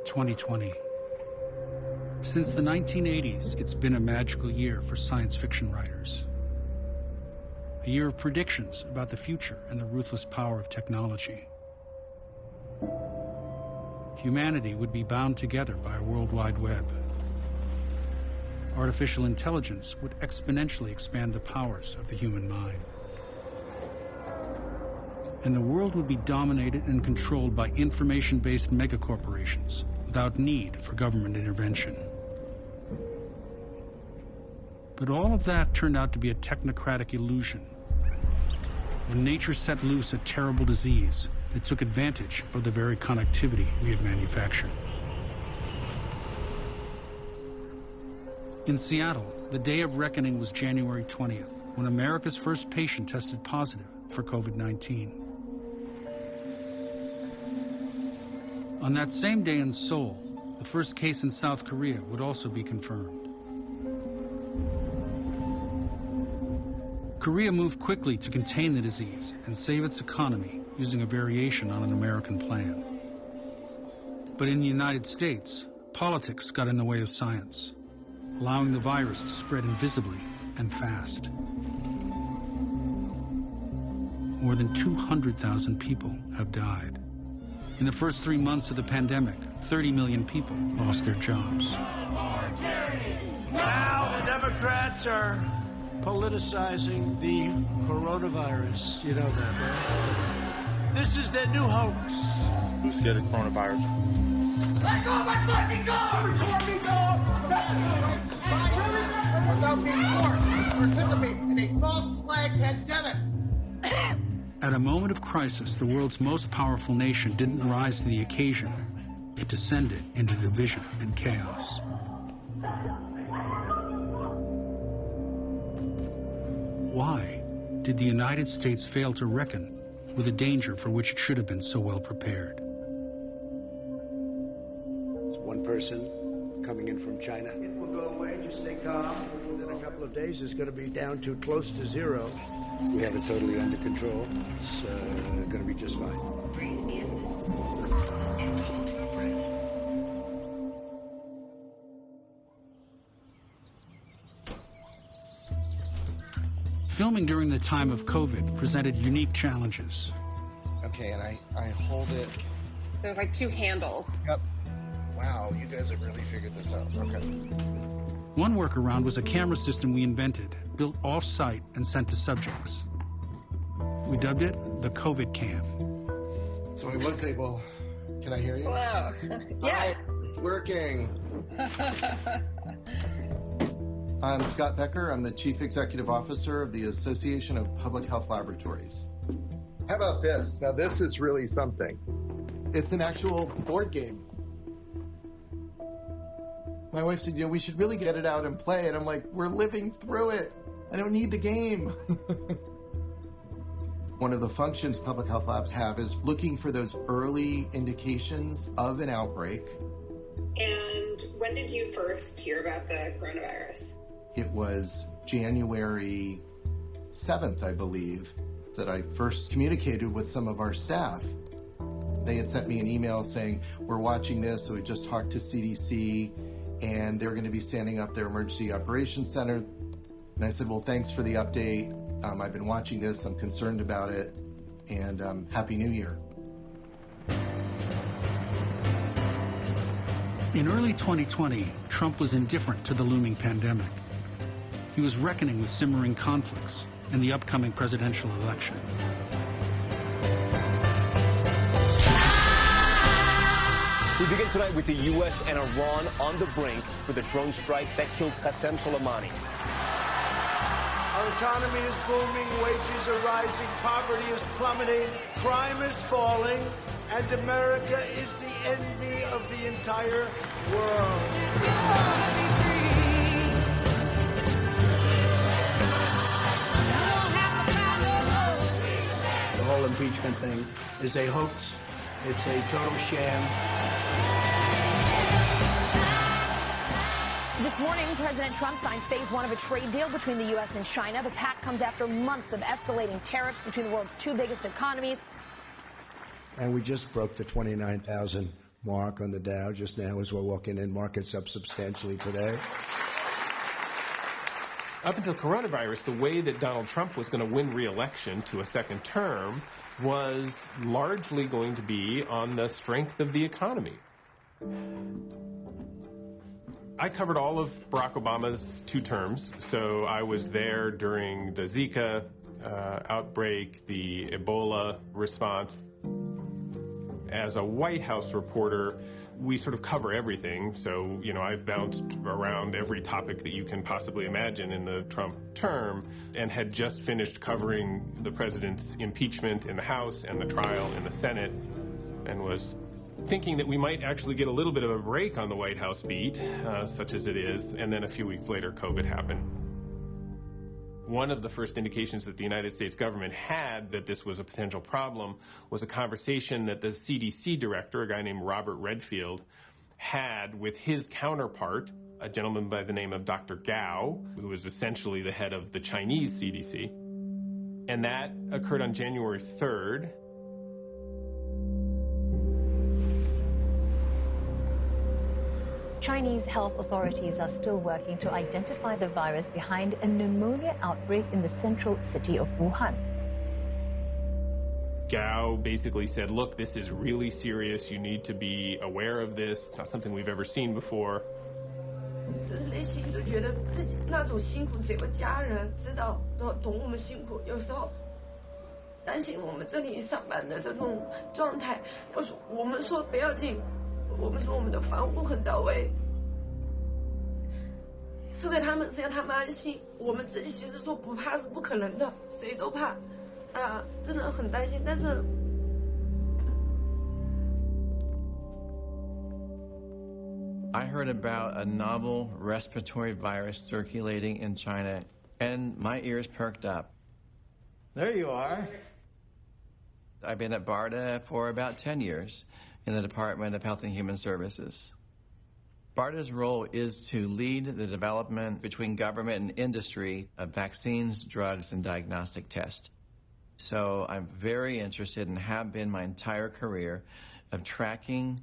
2020. Since the 1980s, it's been a magical year for science fiction writers. A year of predictions about the future and the ruthless power of technology. Humanity would be bound together by a World Wide Web. Artificial intelligence would exponentially expand the powers of the human mind. And the world would be dominated and controlled by information-based megacorporations without need for government intervention. But all of that turned out to be a technocratic illusion. When nature set loose a terrible disease, it took advantage of the very connectivity we had manufactured. In Seattle, the day of reckoning was January 20th, when America's first patient tested positive for COVID-19. On that same day in Seoul, the first case in South Korea would also be confirmed. Korea moved quickly to contain the disease and save its economy using a variation on an American plan. But in the United States, politics got in the way of science, allowing the virus to spread invisibly and fast. More than 200,000 people have died. In the first 3 months of the pandemic, 30 million people lost their jobs. Now the Democrats are politicizing the coronavirus. You know that, right? This is their new hoax. Who's scared of coronavirus? Let go of my fucking car! Record me, dog! Without being forced to participate in a false flag pandemic. At a moment of crisis, the world's most powerful nation didn't rise to the occasion. It descended into division and chaos. Why did the United States fail to reckon with a danger for which it should have been so well prepared? It's one person coming in from China. It will go away, just stay calm. Within a couple of days, it's going to be down to close to zero. We have it totally under control. It's going to be just fine. Filming during the time of COVID presented unique challenges. Okay, and I hold it. There's like two handles. Yep. Wow, you guys have really figured this out. Okay. One workaround was a camera system we invented, built off-site and sent to subjects. We dubbed it the COVID Cam. So I was able... Can I hear you? Hello. Yeah. It's working. I'm Scott Becker. I'm the Chief Executive Officer of the Association of Public Health Laboratories. How about this? Now, this is really something. It's an actual board game. My wife said, we should really get it out and play it. I'm like, we're living through it. I don't need the game. One of the functions public health labs have is looking for those early indications of an outbreak. And when did you first hear about the coronavirus? It was January 7th, I believe, that I first communicated with some of our staff. They had sent me an email saying, we're watching this, so we just talked to CDC, and they're going to be standing up their emergency operations center. And I said, well, thanks for the update. I've been watching this. I'm concerned about it. And Happy New Year. In early 2020, Trump was indifferent to the looming pandemic. He was reckoning with simmering conflicts and the upcoming presidential election. We begin tonight with the U.S. and Iran on the brink for the drone strike that killed Qasem Soleimani. Our economy is booming, wages are rising, poverty is plummeting, crime is falling, and America is the envy of the entire world. The whole impeachment thing is a hoax. It's a total sham. This morning, President Trump signed phase 1 of a trade deal between the U.S. and China. The pact comes after months of escalating tariffs between the world's two biggest economies. And we just broke the 29,000 mark on the Dow just now as we're walking in. Markets up substantially today. Up until coronavirus, the way that Donald Trump was going to win re-election to a second term was largely going to be on the strength of the economy. I covered all of Barack Obama's 2 terms, so I was there during the Zika outbreak, the Ebola response. As a White House reporter, we sort of cover everything. So, I've bounced around every topic that you can possibly imagine in the Trump term, and had just finished covering the president's impeachment in the House and the trial in the Senate, and was thinking that we might actually get a little bit of a break on the White House beat, such as it is, and then a few weeks later, COVID happened. One of the first indications that the United States government had that this was a potential problem was a conversation that the CDC director, a guy named Robert Redfield, had with his counterpart, a gentleman by the name of Dr. Gao, who was essentially the head of the Chinese CDC. And that occurred on January 3rd. Chinese health authorities are still working to identify the virus behind a pneumonia outbreak in the central city of Wuhan. Gao basically said, look, this is really serious. You need to be aware of this. It's not something we've ever seen before. 只是内心就觉得自己那种辛苦，只有家人知道，都懂我们辛苦。有时候担心我们这里上班的这种状态，我们说不要紧。我们说我们的防护很到位，说给他们是让他们安心。我们自己其实说不怕是不可能的，谁都怕，真的很担心。但是I heard about a novel respiratory virus circulating in China, and my ears perked up. There you are. I've been at BARDA for about 10 years. In the Department of Health and Human Services. BARDA's role is to lead the development between government and industry of vaccines, drugs, and diagnostic tests. So I'm very interested and have been my entire career of tracking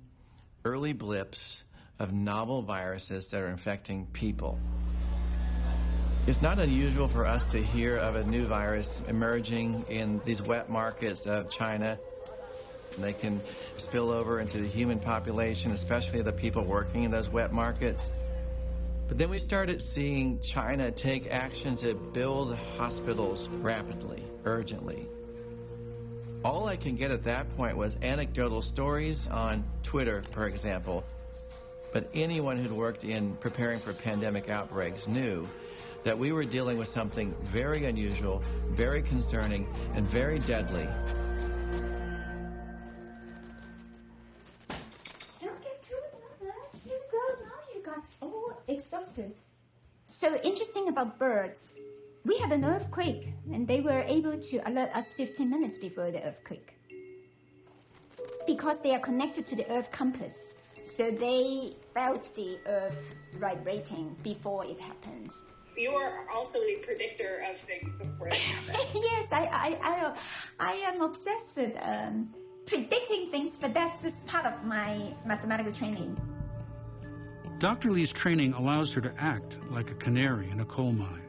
early blips of novel viruses that are infecting people. It's not unusual for us to hear of a new virus emerging in these wet markets of China. They can spill over into the human population, especially the people working in those wet markets. But then we started seeing China take action to build hospitals rapidly, urgently. All I can get at that point was anecdotal stories on Twitter, for example. But anyone who'd worked in preparing for pandemic outbreaks knew that we were dealing with something very unusual, very concerning, and very deadly. Oh, exhausted. So interesting about birds. We had an earthquake, and they were able to alert us 15 minutes before the earthquake. Because they are connected to the Earth compass, so they felt the Earth vibrating before it happens. You are also a predictor of things before they happen. Yes, I am obsessed with predicting things, but that's just part of my mathematical training. Dr. Lee's training allows her to act like a canary in a coal mine.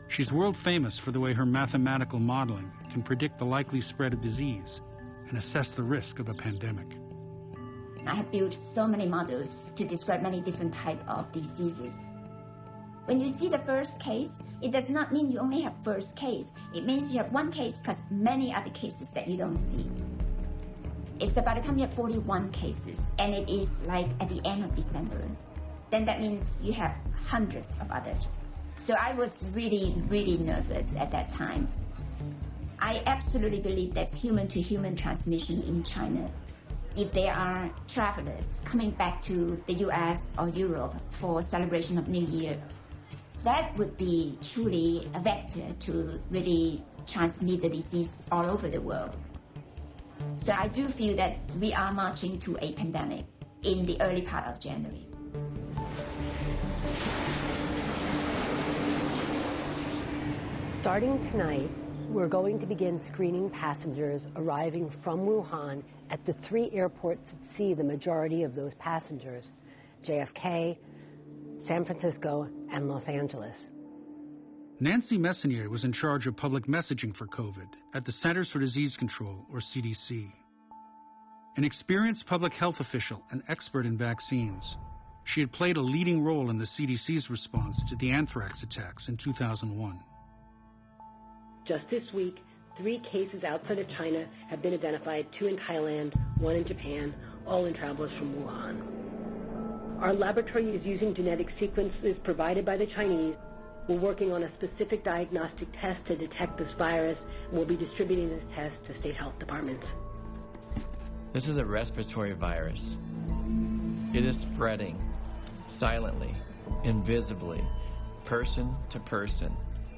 She's world famous for the way her mathematical modeling can predict the likely spread of disease and assess the risk of a pandemic. I have built so many models to describe many different types of diseases. When you see the first case, it does not mean you only have first case. It means you have one case plus many other cases that you don't see. It's by the time you have 41 cases, and it is like at the end of December. Then that means you have hundreds of others. So I was really, really nervous at that time. I absolutely believe there's human-to-human transmission in China. If there are travelers coming back to the US or Europe for celebration of New Year, that would be truly a vector to really transmit the disease all over the world. So I do feel that we are marching to a pandemic in the early part of January. Starting tonight, We're going to begin screening passengers arriving from Wuhan at the 3 airports that see the majority of those passengers: JFK, San Francisco, and Los Angeles. Nancy Messonnier was in charge of public messaging for COVID at the Centers for Disease Control, or CDC. An experienced public health official and expert in vaccines, she had played a leading role in the CDC's response to the anthrax attacks in 2001. Just this week, 3 cases outside of China have been identified, 2 in Thailand, 1 in Japan, all in travelers from Wuhan. Our laboratory is using genetic sequences provided by the Chinese. We're working on a specific diagnostic test to detect this virus, and we'll be distributing this test to state health departments. This is a respiratory virus. It is spreading silently, invisibly, person to person,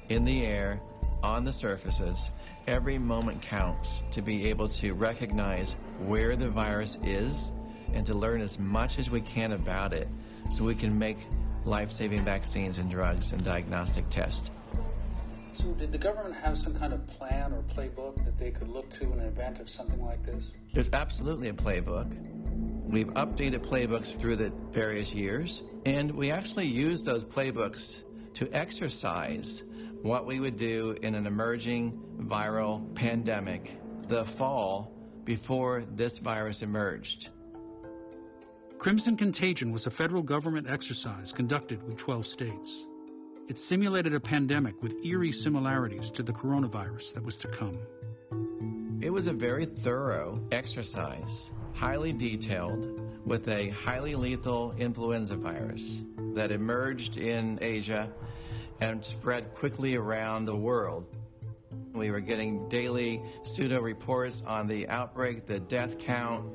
in the air, on the surfaces. Every moment counts to be able to recognize where the virus is and to learn as much as we can about it so we can make life-saving vaccines and drugs and diagnostic tests. So did the government have some kind of plan or playbook that they could look to in an event of something like this? There's absolutely a playbook. We've updated playbooks through the various years, and we actually use those playbooks to exercise what we would do in an emerging viral pandemic the fall before this virus emerged. Crimson Contagion was a federal government exercise conducted with 12 states. It simulated a pandemic with eerie similarities to the coronavirus that was to come. It was a very thorough exercise, highly detailed, with a highly lethal influenza virus that emerged in Asia and spread quickly around the world. We were getting daily pseudo reports on the outbreak, the death count.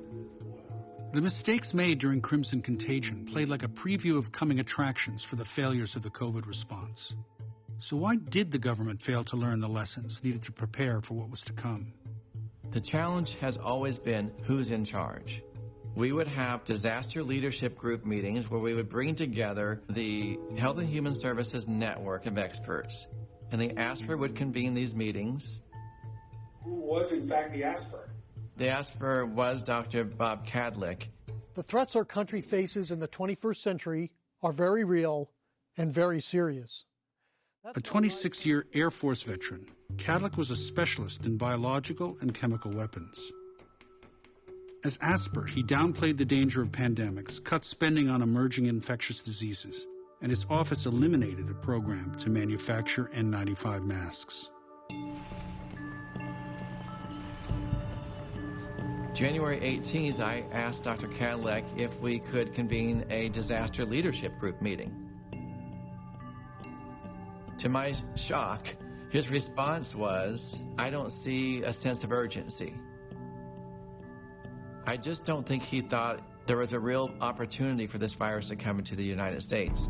The mistakes made during Crimson Contagion played like a preview of coming attractions for the failures of the COVID response. So why did the government fail to learn the lessons needed to prepare for what was to come? The challenge has always been who's in charge. We would have disaster leadership group meetings where we would bring together the Health and Human Services network of experts, and the ASPR would convene these meetings. Who was in fact the ASPR? The ASPR was Dr. Bob Kadlec. The threats our country faces in the 21st century are very real and very serious. A 26-year Air Force veteran, Kadlec was a specialist in biological and chemical weapons. As ASPR, he downplayed the danger of pandemics, cut spending on emerging infectious diseases, and his office eliminated a program to manufacture N95 masks. January 18th, I asked Dr. Kadlec if we could convene a disaster leadership group meeting. To my shock, his response was, "I don't see a sense of urgency." I just don't think he thought there was a real opportunity for this virus to come into the United States.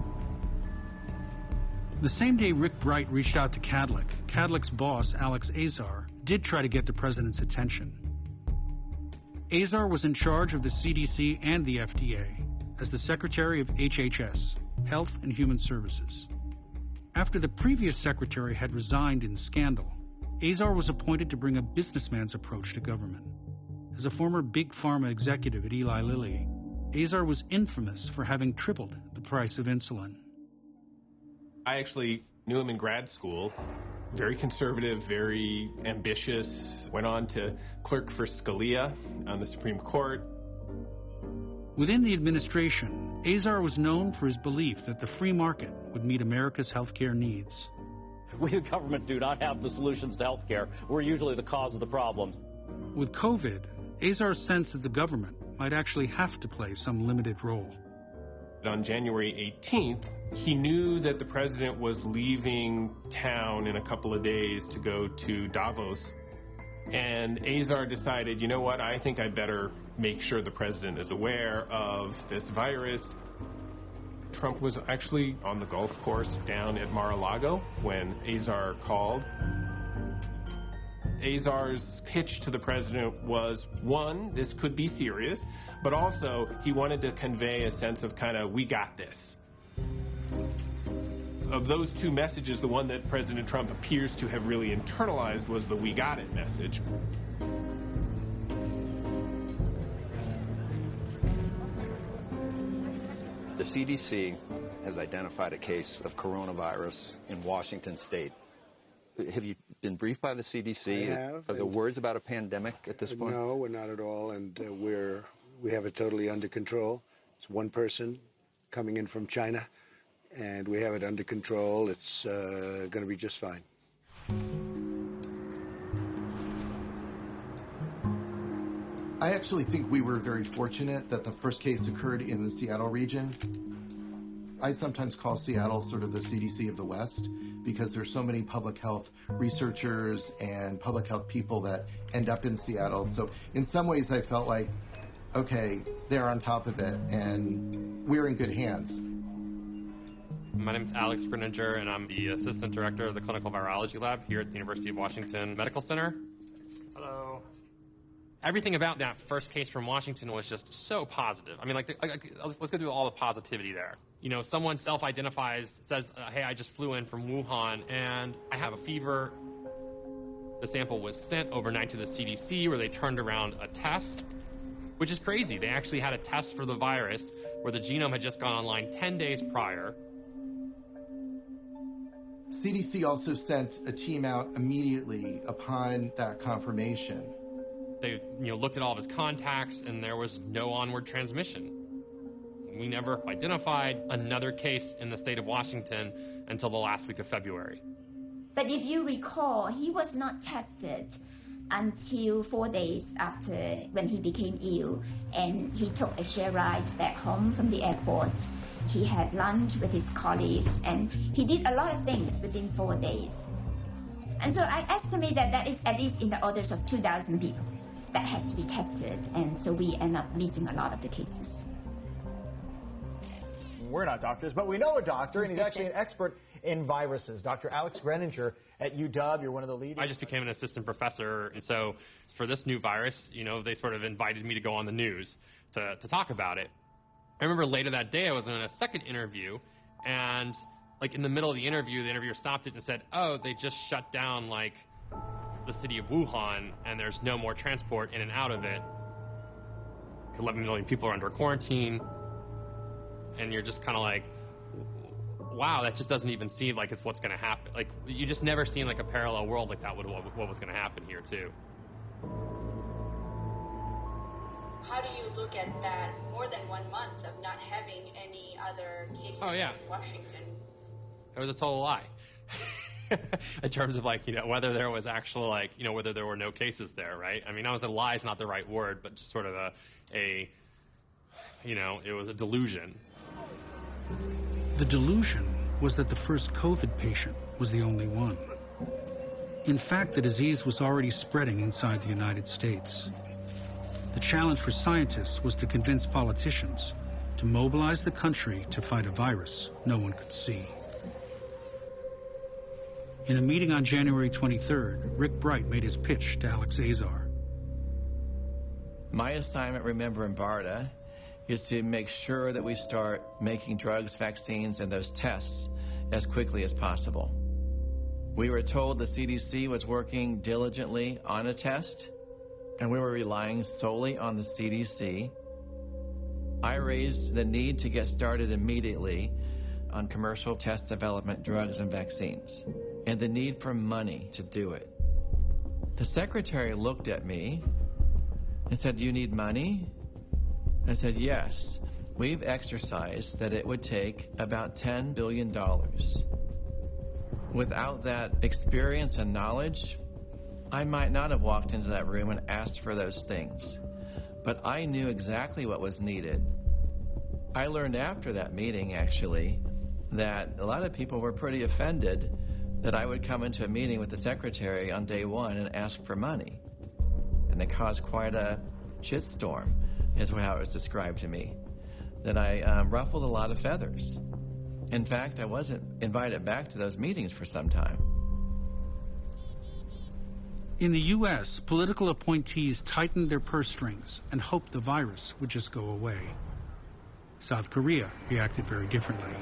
The same day Rick Bright reached out to Kadlec, Kadlec's boss, Alex Azar, did try to get the president's attention. Azar was in charge of the CDC and the FDA as the secretary of HHS, Health and Human Services. After the previous secretary had resigned in scandal, Azar was appointed to bring a businessman's approach to government. As a former big pharma executive at Eli Lilly, Azar was infamous for having tripled the price of insulin. I actually knew him in grad school. Very conservative, very ambitious. Went on to clerk for Scalia on the Supreme Court. Within the administration, Azar was known for his belief that the free market would meet America's healthcare needs. We, the government, do not have the solutions to healthcare. We're usually the cause of the problems. With COVID, Azar's sense that the government might actually have to play some limited role. On January 18th, he knew that the president was leaving town in a couple of days to go to Davos. And Azar decided, you know what, I think I better make sure the president is aware of this virus. Trump was actually on the golf course down at Mar-a-Lago when Azar called. Azar's pitch to the president was, one, this could be serious, but also he wanted to convey a sense of kind of, we got this. Of those two messages, the one that President Trump appears to have really internalized was the "we got it" message. The CDC has identified a case of coronavirus in Washington state. Have you been briefed by the CDC? I have. Are there words about a pandemic at this point? No, we're not at all, and we have it totally under control. It's one person coming in from China, and we have it under control. It's going to be just fine. I actually think we were very fortunate that the first case occurred in the Seattle region. I sometimes call Seattle sort of the CDC of the West because there's so many public health researchers and public health people that end up in Seattle. So in some ways I felt like, okay, they're on top of it and we're in good hands. My name is Alex Greninger, and I'm the Assistant Director of the Clinical Virology Lab here at the University of Washington Medical Center. Hello. Everything about that first case from Washington was just so positive. I mean, let's go through all the positivity there. You know, someone self-identifies, says, hey, I just flew in from Wuhan, and I have a fever. The sample was sent overnight to the CDC, where they turned around a test, which is crazy. They actually had a test for the virus where the genome had just gone online 10 days prior. CDC also sent a team out immediately upon that confirmation. They looked at all of his contacts, and there was no onward transmission. We never identified another case in the state of Washington until the last week of February. But if you recall, he was not tested until 4 days after when he became ill, and he took a share ride back home from the airport. He had lunch with his colleagues, and he did a lot of things within 4 days. And so I estimate that is at least in the orders of 2,000 people that has to be tested, and so we end up missing a lot of the cases. We're not doctors, but we know a doctor, and he's actually an expert in viruses. Dr. Alex Greninger at UW, you're one of the leaders. I just became an assistant professor, and so for this new virus, they sort of invited me to go on the news to talk about it. I remember later that day I was in a second interview, and in the middle of the interviewer stopped it and said, oh, they just shut down the city of Wuhan, and there's no more transport in and out of it. 11 million people are under quarantine, and you're just kind of like, wow, that just doesn't even seem like it's what's going to happen. You just never seen a parallel world like that with what was going to happen here too. How do you look at that more than 1 month of not having any other cases in Washington? It was a total lie. In terms of whether there was actual whether there were no cases there, right? I mean, obviously lie is not the right word, but just sort of it was a delusion. The delusion was that the first COVID patient was the only one. In fact, the disease was already spreading inside the United States. The challenge for scientists was to convince politicians to mobilize the country to fight a virus no one could see. In a meeting on January 23rd, Rick Bright made his pitch to Alex Azar. My assignment, remember, in BARDA, is to make sure that we start making drugs, vaccines, and those tests as quickly as possible. We were told the CDC was working diligently on a test, and we were relying solely on the CDC. I raised the need to get started immediately on commercial test development, drugs, and vaccines, and the need for money to do it. The secretary looked at me and said, "Do you need money?" I said, "Yes. We've exercised that it would take about $10 billion. Without that experience and knowledge, I might not have walked into that room and asked for those things. But I knew exactly what was needed." I learned after that meeting, actually, that a lot of people were pretty offended that I would come into a meeting with the secretary on day one and ask for money. And it caused quite a shitstorm, is how it was described to me, that I ruffled a lot of feathers. In fact, I wasn't invited back to those meetings for some time. In the U.S., political appointees tightened their purse strings and hoped the virus would just go away. South Korea reacted very differently.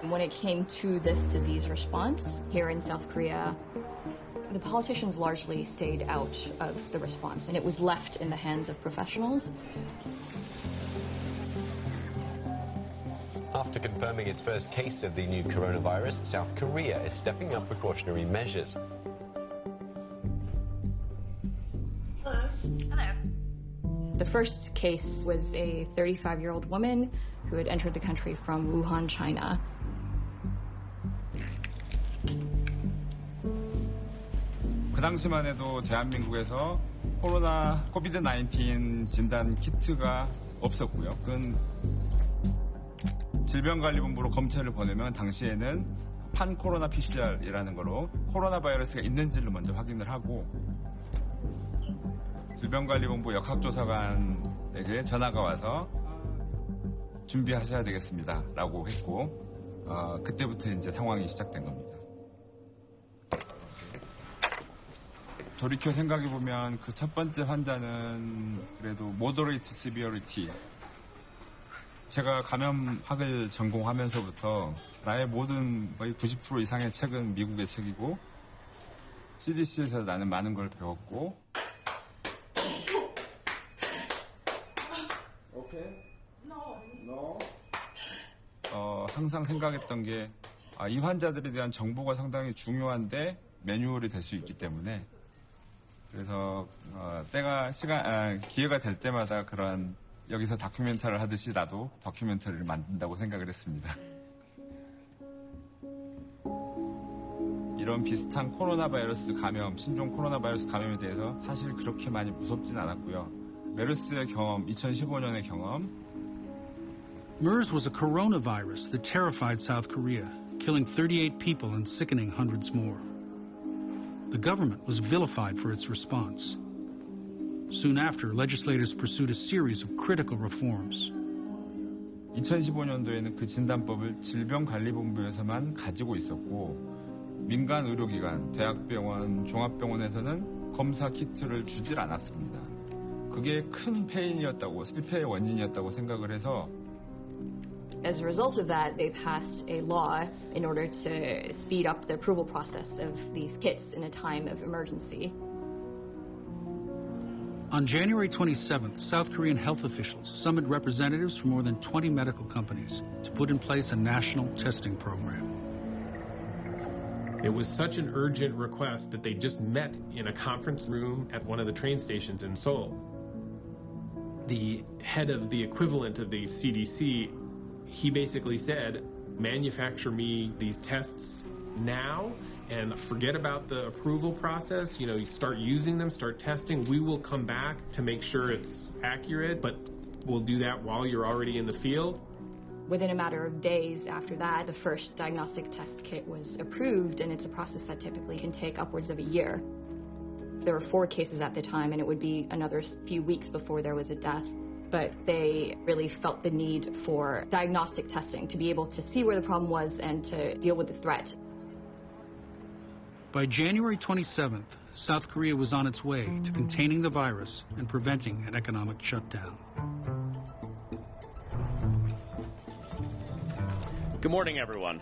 When it came to this disease response here in South Korea, the politicians largely stayed out of the response, and it was left in the hands of professionals. After confirming its first case of the new coronavirus, South Korea is stepping up precautionary measures. Hello. Hello. The first case was a 35-year-old woman who had entered the country from Wuhan, China. 그 당시만 해도 대한민국에서 코로나 코비드-19 진단 키트가 없었고요. 그건 질병관리본부로 검체를 보내면 당시에는 판코로나 PCR이라는 거로 코로나 바이러스가 있는지를 먼저 확인을 하고 질병관리본부 역학조사관에게 전화가 와서 준비하셔야 되겠습니다 라고 했고 그때부터 이제 상황이 시작된 겁니다. 돌이켜 생각해보면 그 첫 번째 환자는 그래도 moderate severity. 제가 감염학을 전공하면서부터 나의 모든 거의 90% 이상의 책은 미국의 책이고 CDC에서 나는 많은 걸 배웠고 항상 생각했던 게 이 환자들에 대한 정보가 상당히 중요한데 매뉴얼이 될 수 있기 때문에 그래서 기회가 될 때마다 그런 여기서 다큐멘터리를 하듯이 나도 다큐멘터리를 만든다고 생각을 했습니다. 이런 비슷한 코로나 바이러스 감염, 신종 코로나 바이러스 감염에 대해서 사실 그렇게 많이 무섭진 않았고요. 메르스의 경험, 2015년의 경험. MERS was a coronavirus that terrified South Korea, killing 38 people and sickening hundreds more. The government was vilified for its response. Soon after, legislators pursued a series of critical reforms. 2015년도에는 그 진단법을 질병관리본부에서만 가지고 있었고 민간 의료기관, 대학병원, 종합병원에서는 검사 키트를 주질 않았습니다. 그게 큰 패인이었다고, 실패의 원인이었다고 생각을 해서 As a result of that, they passed a law in order to speed up the approval process of these kits in a time of emergency. On January 27th, South Korean health officials summoned representatives from more than 20 medical companies to put in place a national testing program. It was such an urgent request that they just met in a conference room at one of the train stations in Seoul. The head of the equivalent of the CDC, he basically said, manufacture me these tests now and forget about the approval process. You start using them, start testing. We will come back to make sure it's accurate, but we'll do that while you're already in the field. Within a matter of days after that, the first diagnostic test kit was approved, and it's a process that typically can take upwards of a year. There were 4 cases at the time, and it would be another few weeks before there was a death. But they really felt the need for diagnostic testing to be able to see where the problem was and to deal with the threat. By January 27th, South Korea was on its way to containing the virus and preventing an economic shutdown. Good morning, everyone,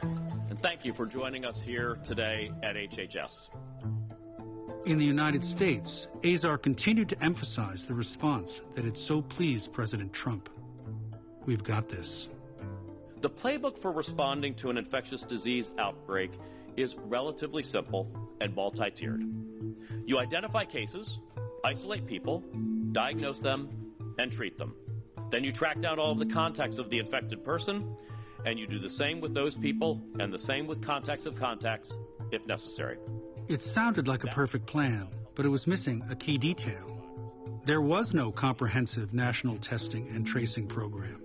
and thank you for joining us here today at HHS. In the United States, Azar continued to emphasize the response that had so pleased President Trump. We've got this. The playbook for responding to an infectious disease outbreak is relatively simple and multi-tiered. You identify cases, isolate people, diagnose them, and treat them. Then you track down all of the contacts of the infected person, and you do the same with those people and the same with contacts of contacts if necessary. It sounded like a perfect plan, but it was missing a key detail. There was no comprehensive national testing and tracing program.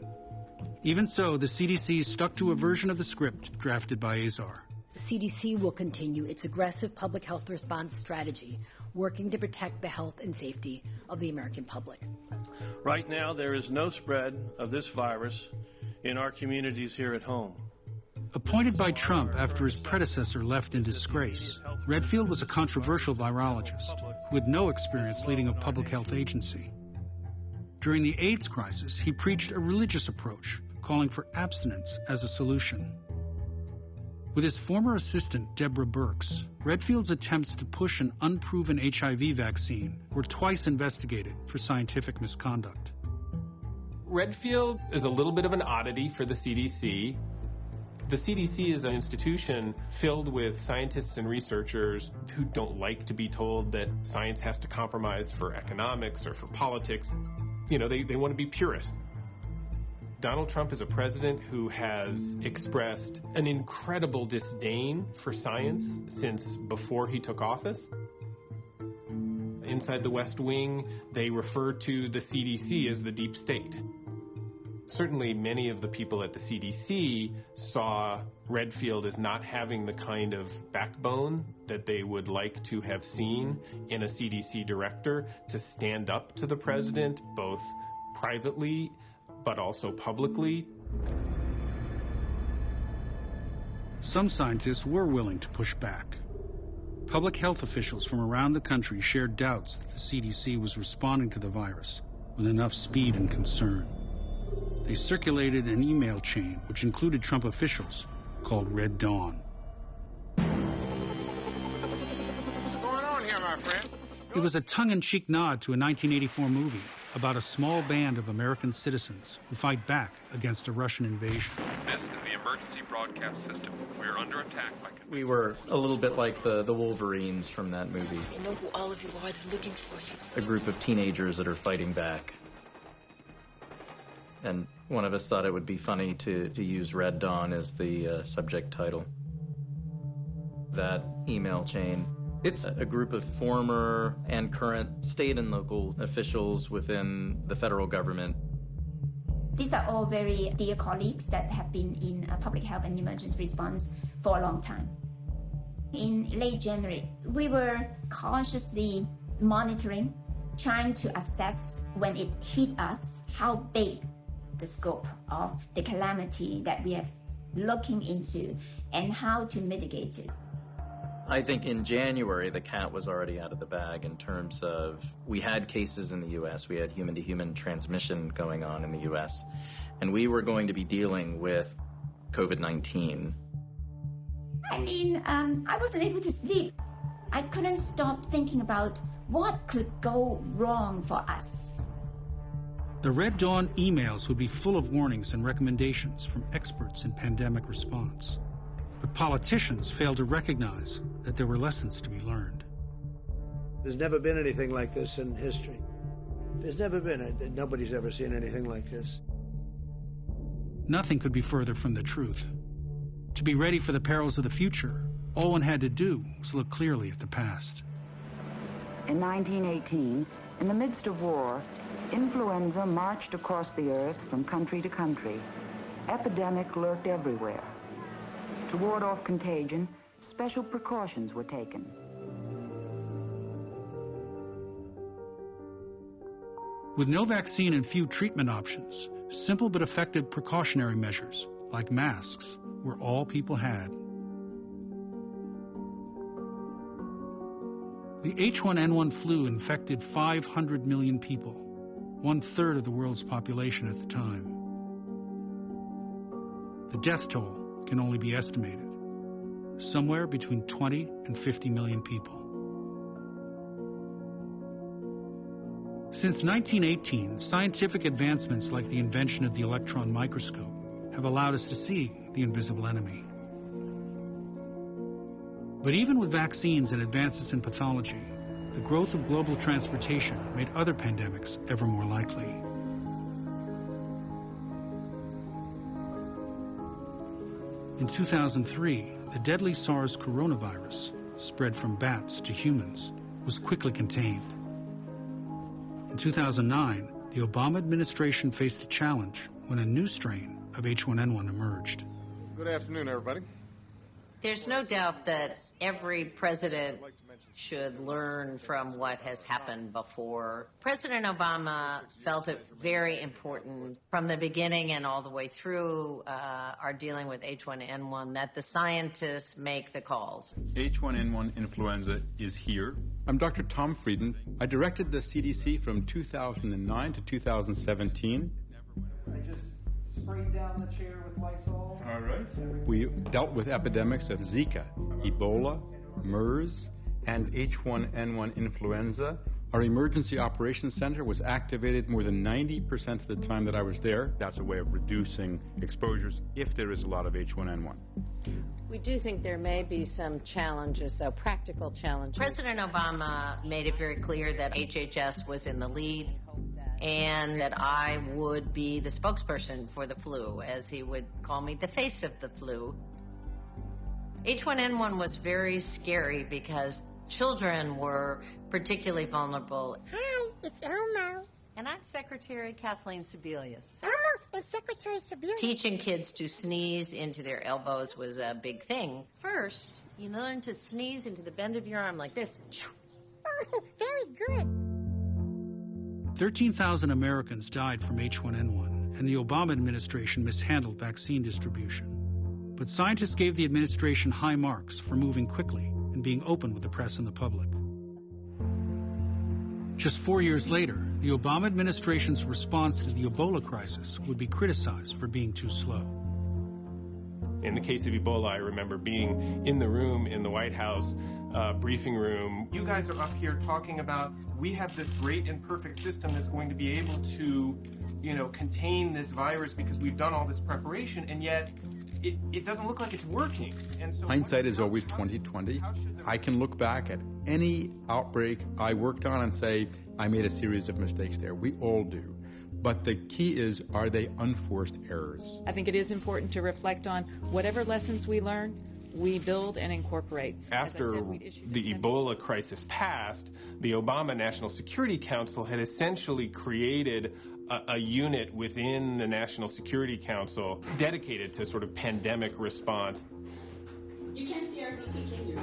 Even so, the CDC stuck to a version of the script drafted by Azar. The CDC will continue its aggressive public health response strategy, working to protect the health and safety of the American public. Right now, there is no spread of this virus in our communities here at home. Appointed by Trump after his predecessor left in disgrace, Redfield was a controversial virologist who had no experience leading a public health agency. During the AIDS crisis, he preached a religious approach, calling for abstinence as a solution. With his former assistant, Deborah Birx, Redfield's attempts to push an unproven HIV vaccine were twice investigated for scientific misconduct. Redfield is a little bit of an oddity for the CDC. The CDC is an institution filled with scientists and researchers who don't like to be told that science has to compromise for economics or for politics. You know, they want to be purist. Donald Trump is a president who has expressed an incredible disdain for science since before he took office. Inside the West Wing, they refer to the CDC as the deep state. Certainly, many of the people at the CDC saw Redfield as not having the kind of backbone that they would like to have seen in a CDC director to stand up to the president, both privately but also publicly. Some scientists were willing to push back. Public health officials from around the country shared doubts that the CDC was responding to the virus with enough speed and concern. They circulated an email chain which included Trump officials called Red Dawn. What's going on here, my friend? It was a tongue-in-cheek nod to a 1984 movie about a small band of American citizens who fight back against a Russian invasion. This is the emergency broadcast system. We are under attack by... We were a little bit like the Wolverines from that movie. They know who all of you are. They're looking for you. A group of teenagers that are fighting back. And one of us thought it would be funny to use Red Dawn as the subject title. That email chain, it's a group of former and current state and local officials within the federal government. These are all very dear colleagues that have been in public health and emergency response for a long time. In late January, we were cautiously monitoring, trying to assess when it hit us, how big the scope of the calamity that we are looking into and how to mitigate it. I think in January, the cat was already out of the bag in terms of we had cases in the U.S., we had human-to-human transmission going on in the U.S., and we were going to be dealing with COVID-19. I mean, I wasn't able to sleep. I couldn't stop thinking about what could go wrong for us. The Red Dawn emails would be full of warnings and recommendations from experts in pandemic response. But politicians failed to recognize that there were lessons to be learned. There's never been anything like this in history. There's never been. Nobody's ever seen anything like this. Nothing could be further from the truth. To be ready for the perils of the future, all one had to do was look clearly at the past. In 1918, in the midst of war, influenza marched across the earth from country to country. Epidemic lurked everywhere. To ward off contagion, special precautions were taken. With no vaccine and few treatment options, simple but effective precautionary measures, like masks, were all people had. The H1N1 flu infected 500 million people, 1/3 of the world's population at the time. The death toll can only be estimated, somewhere between 20 and 50 million people. Since 1918, scientific advancements like the invention of the electron microscope have allowed us to see the invisible enemy. But even with vaccines and advances in pathology, the growth of global transportation made other pandemics ever more likely. In 2003, the deadly SARS coronavirus, spread from bats to humans, was quickly contained. In 2009, the Obama administration faced a challenge when a new strain of H1N1 emerged. Good afternoon, everybody. There's no doubt that every president should learn from what has happened before. President Obama felt it very important from the beginning and all the way through our dealing with H1N1 that the scientists make the calls. H1N1 influenza is here. I'm Dr. Tom Frieden. I directed the CDC from 2009 to 2017. sprayed down the chair with Lysol. All right. We dealt with epidemics of Zika, Ebola, MERS, and H1N1 influenza. Our emergency operations center was activated more than 90% of the time that I was there. That's a way of reducing exposures if there is a lot of H1N1. We do think there may be some challenges, though, practical challenges. President Obama made it very clear that HHS was in the lead and that I would be the spokesperson for the flu, as he would call me the face of the flu. H1N1 was very scary because children were particularly vulnerable. Hi, it's Elmo. And I'm Secretary Kathleen Sebelius. Elmo and Secretary Sebelius. Teaching kids to sneeze into their elbows was a big thing. First, you learn to sneeze into the bend of your arm like this. Oh, very good. 13,000 Americans died from H1N1, and the Obama administration mishandled vaccine distribution. But scientists gave the administration high marks for moving quickly and being open with the press and the public. Just 4 years later, the Obama administration's response to the Ebola crisis would be criticized for being too slow. In the case of Ebola, I remember being in the room in the White House briefing room. You guys are up here talking about we have this great and perfect system that's going to be able to, contain this virus because we've done all this preparation, and yet it doesn't look like it's working. And so hindsight is always 20/20. I can look back at any outbreak I worked on and say, I made a series of mistakes there. We all do. But the key is, are they unforced errors? I think it is important to reflect on whatever lessons we learn, we build and incorporate. After the Ebola crisis passed, the Obama National Security Council had essentially created a unit within the National Security Council dedicated to sort of pandemic response. You can't see our DP, can you?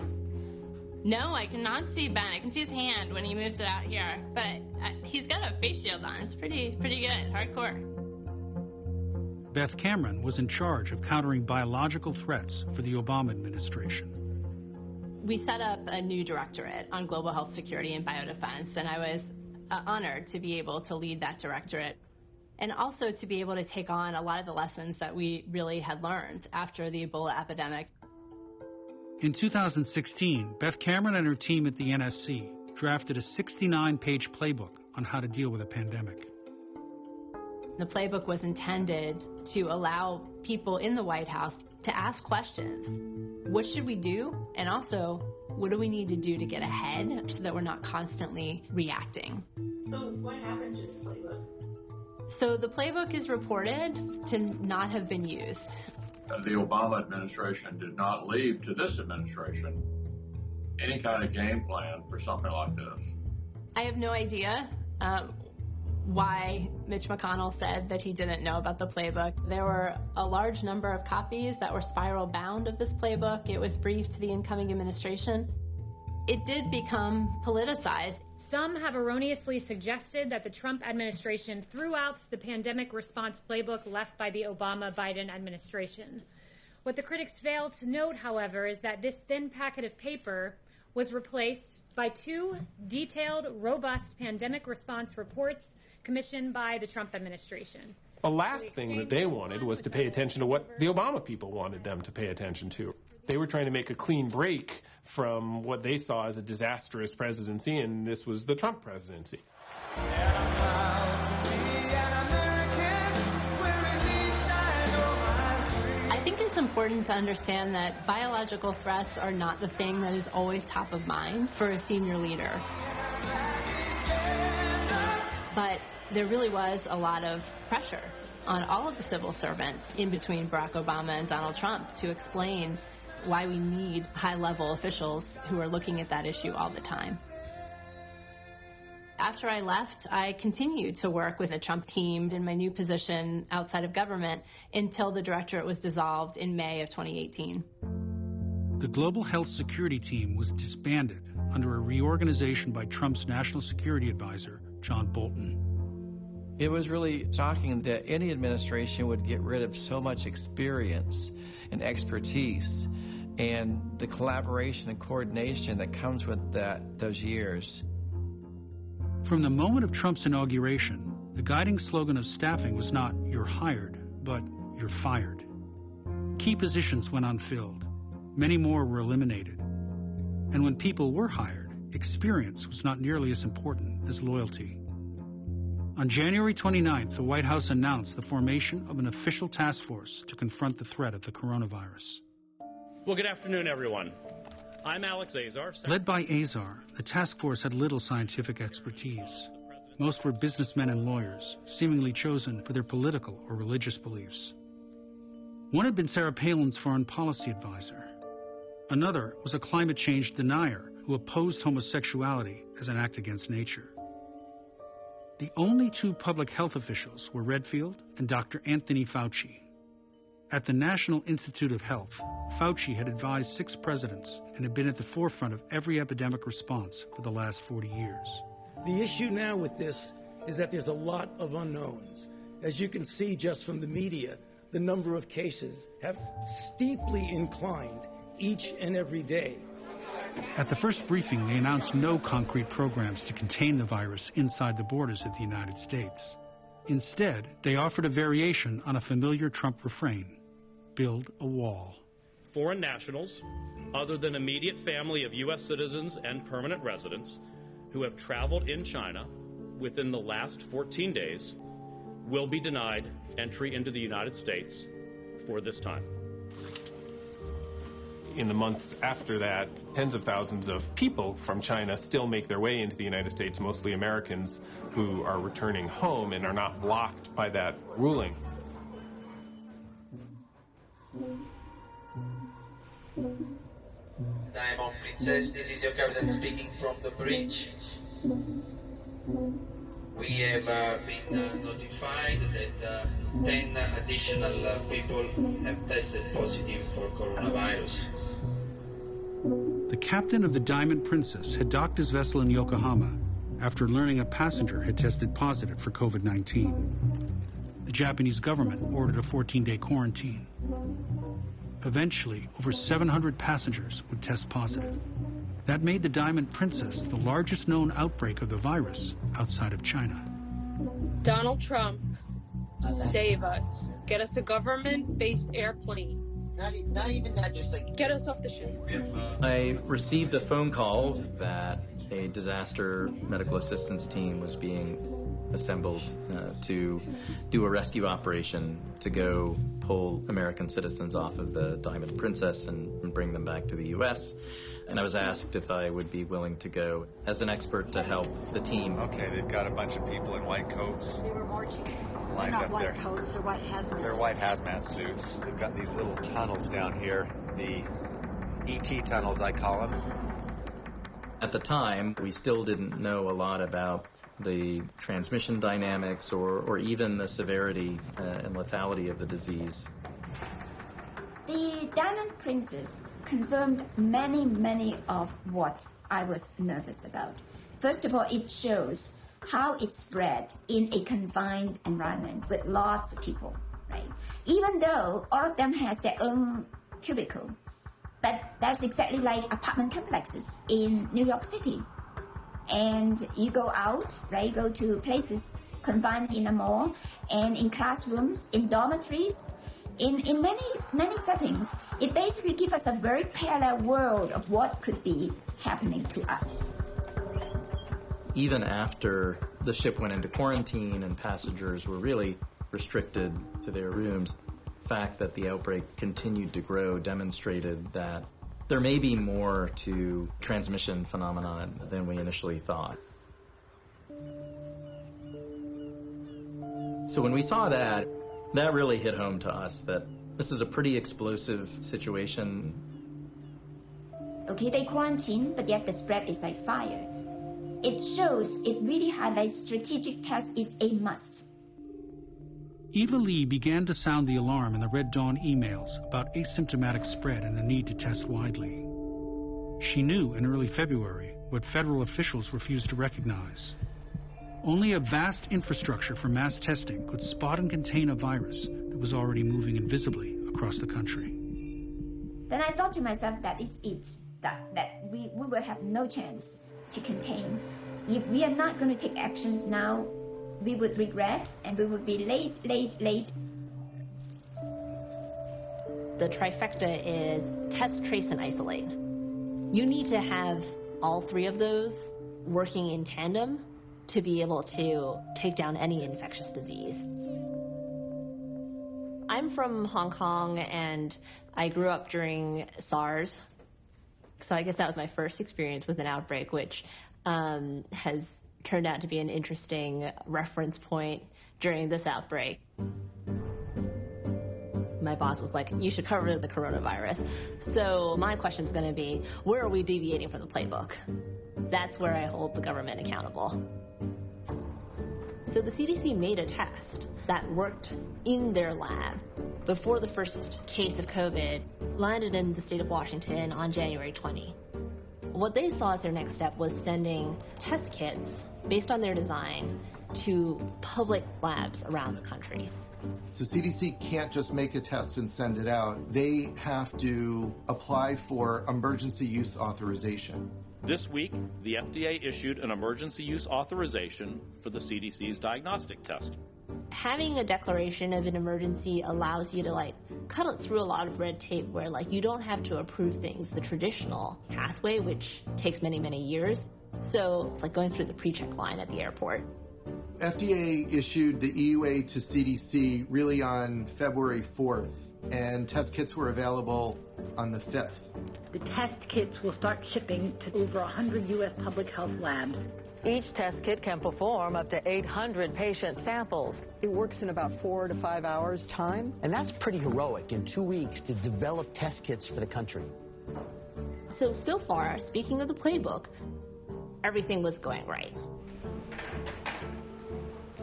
No, I cannot see Ben. I can see his hand when he moves it out here, but he's got a face shield on. It's pretty good, hardcore. Beth Cameron was in charge of countering biological threats for the Obama administration. We set up a new directorate on global health security and biodefense, and I was honored to be able to lead that directorate and also to be able to take on a lot of the lessons that we really had learned after the Ebola epidemic. In 2016, Beth Cameron and her team at the NSC drafted a 69-page playbook on how to deal with a pandemic. The playbook was intended to allow people in the White House to ask questions. What should we do? And also, what do we need to do to get ahead so that we're not constantly reacting? So what happened to this playbook? So the playbook is reported to not have been used. The Obama administration did not leave to this administration any kind of game plan for something like this. I have no idea why Mitch McConnell said that he didn't know about the playbook. There were a large number of copies that were spiral bound of this playbook. It was briefed to the incoming administration. It did become politicized. Some have erroneously suggested that the Trump administration threw out the pandemic response playbook left by the Obama-Biden administration. What the critics failed to note, however, is that this thin packet of paper was replaced by 2 detailed, robust pandemic response reports commissioned by the Trump administration. The last thing that they wanted was to pay attention to what the Obama people wanted them to pay attention to. They were trying to make a clean break from what they saw as a disastrous presidency, and this was the Trump presidency. I think it's important to understand that biological threats are not the thing that is always top of mind for a senior leader. But there really was a lot of pressure on all of the civil servants in between Barack Obama and Donald Trump to explain why we need high-level officials who are looking at that issue all the time. After I left, I continued to work with the Trump team in my new position outside of government until the directorate was dissolved in May of 2018. The Global Health Security Team was disbanded under a reorganization by Trump's National Security Advisor, John Bolton. It was really shocking that any administration would get rid of so much experience and expertise and the collaboration and coordination that comes with those years. From the moment of Trump's inauguration, the guiding slogan of staffing was not "you're hired," but you're fired. Key positions went unfilled. Many more were eliminated. And when people were hired, experience was not nearly as important as loyalty. On January 29th, the White House announced the formation of an official task force to confront the threat of the coronavirus. Well, good afternoon, everyone. I'm Alex Azar. Led by Azar, the task force had little scientific expertise. Most were businessmen and lawyers, seemingly chosen for their political or religious beliefs. One had been Sarah Palin's foreign policy advisor. Another was a climate change denier who opposed homosexuality as an act against nature. The only two public health officials were Redfield and Dr. Anthony Fauci. At the National Institute of Health, Fauci had advised 6 presidents and had been at the forefront of every epidemic response for the last 40 years. The issue now with this is that there's a lot of unknowns. As you can see just from the media, the number of cases have steeply inclined each and every day. At the first briefing, they announced no concrete programs to contain the virus inside the borders of the United States. Instead, they offered a variation on a familiar Trump refrain: build a wall. Foreign nationals, other than immediate family of U.S. citizens and permanent residents who have traveled in China within the last 14 days, will be denied entry into the United States for this time. In the months after that, tens of thousands of people from China still make their way into the United States, mostly Americans who are returning home and are not blocked by that ruling. Diamond Princess, this is your captain speaking from the bridge. We have been notified that 10 additional people have tested positive for coronavirus. The captain of the Diamond Princess had docked his vessel in Yokohama after learning a passenger had tested positive for COVID-19. The Japanese government ordered a 14-day quarantine. Eventually, over 700 passengers would test positive. That made the Diamond Princess the largest known outbreak of the virus outside of China. Donald Trump, save us. Get us a government-based airplane. Not even that, just like... Get us off the ship. I received a phone call that a disaster medical assistance team was being assembled to do a rescue operation to go pull American citizens off of the Diamond Princess and bring them back to the U.S. And I was asked if I would be willing to go as an expert to help the team. Okay, they've got a bunch of people in white coats. They were marching. Lined They're not up white there. coats, they're white hazmat. They're white hazmat suits. They've got these little tunnels down here, the ET tunnels, I call them. At the time, we still didn't know a lot about the transmission dynamics or even the severity and lethality of the disease. The Diamond Princess confirmed many of what I was nervous about. First of all, it shows how it spread in a confined environment with lots of people, right? Even though all of them has their own cubicle, but that's exactly like apartment complexes in New York City. And you go out, right? Go to places confined in a mall, and in classrooms, in dormitories, in many settings. It basically gives us a very parallel world of what could be happening to us. Even after the ship went into quarantine and passengers were really restricted to their rooms, the fact that the outbreak continued to grow demonstrated that there may be more to transmission phenomenon than we initially thought. So when we saw that, that really hit home to us that this is a pretty explosive situation. Okay, they quarantine, but yet the spread is like fire. It shows, it really highlights strategic test is a must. Eva Lee began to sound the alarm in the Red Dawn emails about asymptomatic spread and the need to test widely. She knew in early February what federal officials refused to recognize. Only a vast infrastructure for mass testing could spot and contain a virus that was already moving invisibly across the country. Then I thought to myself, that is it, that we will have no chance to contain. If we are not going to take actions now, we would regret and we would be late. The trifecta is test, trace, and isolate. You need to have all three of those working in tandem to be able to take down any infectious disease. I'm from Hong Kong, and I grew up during SARS. So I guess that was my first experience with an outbreak, which has turned out to be an interesting reference point during this outbreak. My boss was like, you should cover the coronavirus. So my question's going to be, where are we deviating from the playbook? That's where I hold the government accountable. So the CDC made a test that worked in their lab before the first case of COVID landed in the state of Washington on January 20. What they saw as their next step was sending test kits based on their design to public labs around the country. So CDC can't just make a test and send it out. They have to apply for emergency use authorization. This week, the FDA issued an emergency use authorization for the CDC's diagnostic test. Having a declaration of an emergency allows you to cut it through a lot of red tape where you don't have to approve things the traditional pathway, which takes many, many years. So it's like going through the pre-check line at the airport. FDA issued the EUA to CDC really on February 4th, and test kits were available on the 5th. The test kits will start shipping to over 100 U.S. public health labs. Each test kit can perform up to 800 patient samples. It works in about 4 to 5 hours time. And that's pretty heroic in 2 weeks to develop test kits for the country. So far, speaking of the playbook, everything was going right.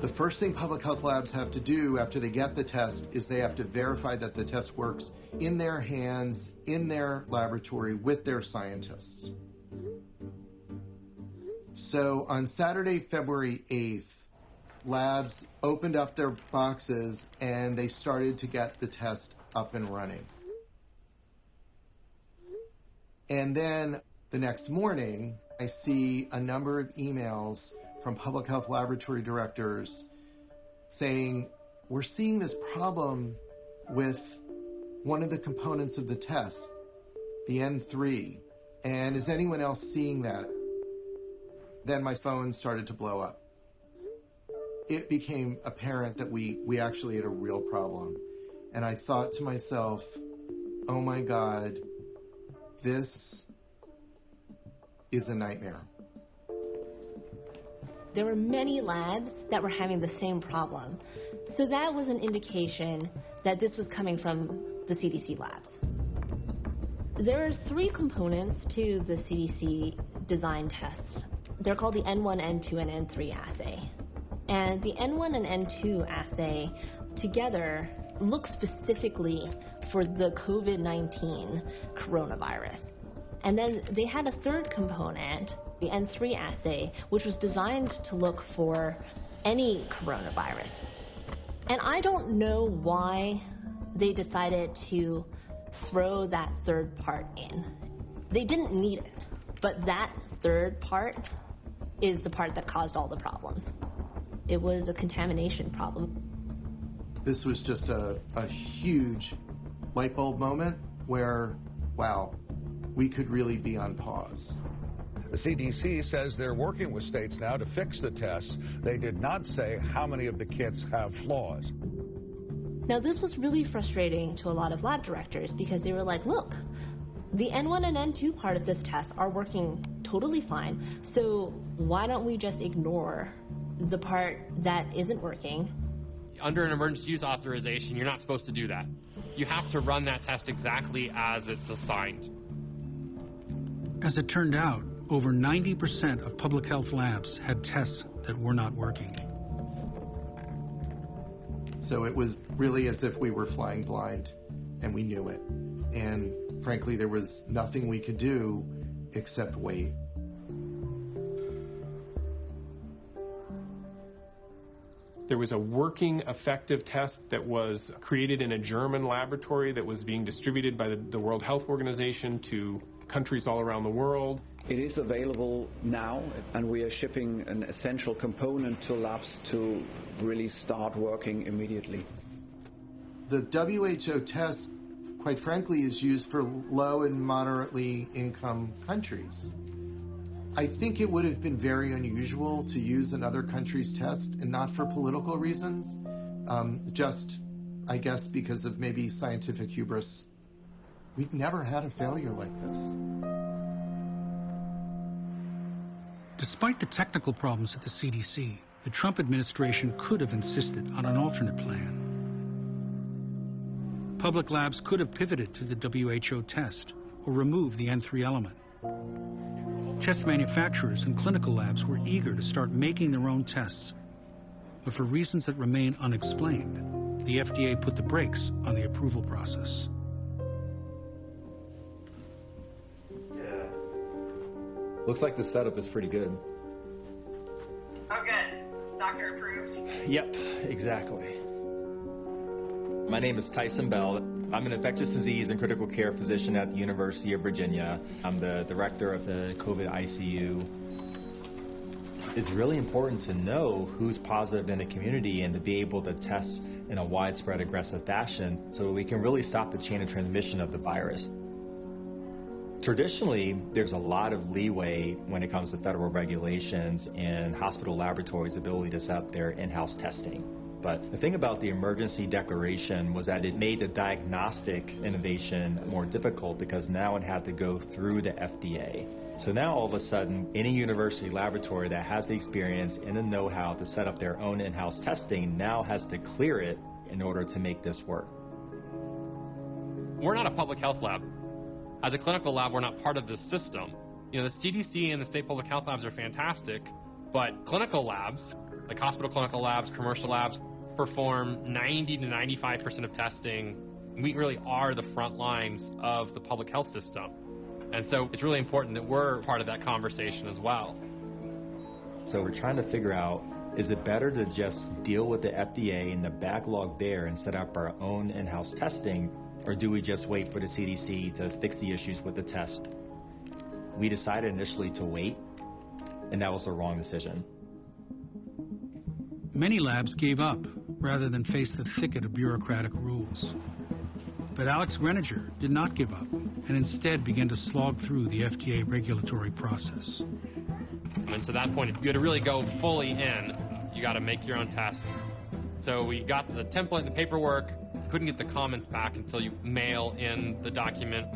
The first thing public health labs have to do after they get the test is they have to verify that the test works in their hands, in their laboratory, with their scientists. So on Saturday, February 8th, labs opened up their boxes and they started to get the test up and running. And then the next morning, I see a number of emails from public health laboratory directors saying, we're seeing this problem with one of the components of the test, the N3, and is anyone else seeing that? Then my phone started to blow up. It became apparent that we actually had a real problem. And I thought to myself, oh my God, this is a nightmare. There were many labs that were having the same problem. So that was an indication that this was coming from the CDC labs. There are 3 components to the CDC design test. They're called the N1, N2, and N3 assay. And the N1 and N2 assay together look specifically for the COVID-19 coronavirus. And then they had a 3rd component, the N3 assay, which was designed to look for any coronavirus. And I don't know why they decided to throw that 3rd part in. They didn't need it, but that 3rd part is the part that caused all the problems. It was a contamination problem. This was just a huge light bulb moment where, wow, we could really be on pause. The CDC says they're working with states now to fix the tests. They did not say how many of the kits have flaws. Now, this was really frustrating to a lot of lab directors because they were like, look, the N1 and N2 part of this test are working totally fine, so why don't we just ignore the part that isn't working? Under an emergency use authorization, you're not supposed to do that. You have to run that test exactly as it's assigned. As it turned out, over 90% of public health labs had tests that were not working. So it was really as if we were flying blind, and we knew it. And frankly, there was nothing we could do except wait. There was a working, effective test that was created in a German laboratory that was being distributed by the World Health Organization to countries all around the world. It is available now, and we are shipping an essential component to labs to really start working immediately. The WHO test quite frankly, is used for low and moderately income countries. I think it would have been very unusual to use another country's test, and not for political reasons, just, I guess, because of maybe scientific hubris. We've never had a failure like this. Despite the technical problems at the CDC, the Trump administration could have insisted on an alternate plan. Public labs could have pivoted to the WHO test or removed the N3 element. Test manufacturers and clinical labs were eager to start making their own tests, but for reasons that remain unexplained, the FDA put the brakes on the approval process. Looks like the setup is pretty good. Oh, good. Doctor approved? Yep, exactly. My name is Tyson Bell. I'm an infectious disease and critical care physician at the University of Virginia. I'm the director of the COVID ICU. It's really important to know who's positive in the community and to be able to test in a widespread, aggressive fashion so we can really stop the chain of transmission of the virus. Traditionally, there's a lot of leeway when it comes to federal regulations and hospital laboratories' ability to set up their in-house testing. But the thing about the emergency declaration was that it made the diagnostic innovation more difficult because now it had to go through the FDA. So now all of a sudden, any university laboratory that has the experience and the know-how to set up their own in-house testing now has to clear it in order to make this work. We're not a public health lab. As a clinical lab, we're not part of this system. You know, the CDC and the state public health labs are fantastic, but clinical labs, like hospital clinical labs, commercial labs, perform 90 to 95% of testing. We really are the front lines of the public health system. And so it's really important that we're part of that conversation as well. So we're trying to figure out, is it better to just deal with the FDA and the backlog there and set up our own in-house testing, or do we just wait for the CDC to fix the issues with the test? We decided initially to wait, and that was the wrong decision. Many labs gave up rather than face the thicket of bureaucratic rules. But Alex Greninger did not give up and instead began to slog through the FDA regulatory process. And so at that point, you had to really go fully in. You got to make your own test. So we got the template, the paperwork, couldn't get the comments back until you mail in the document.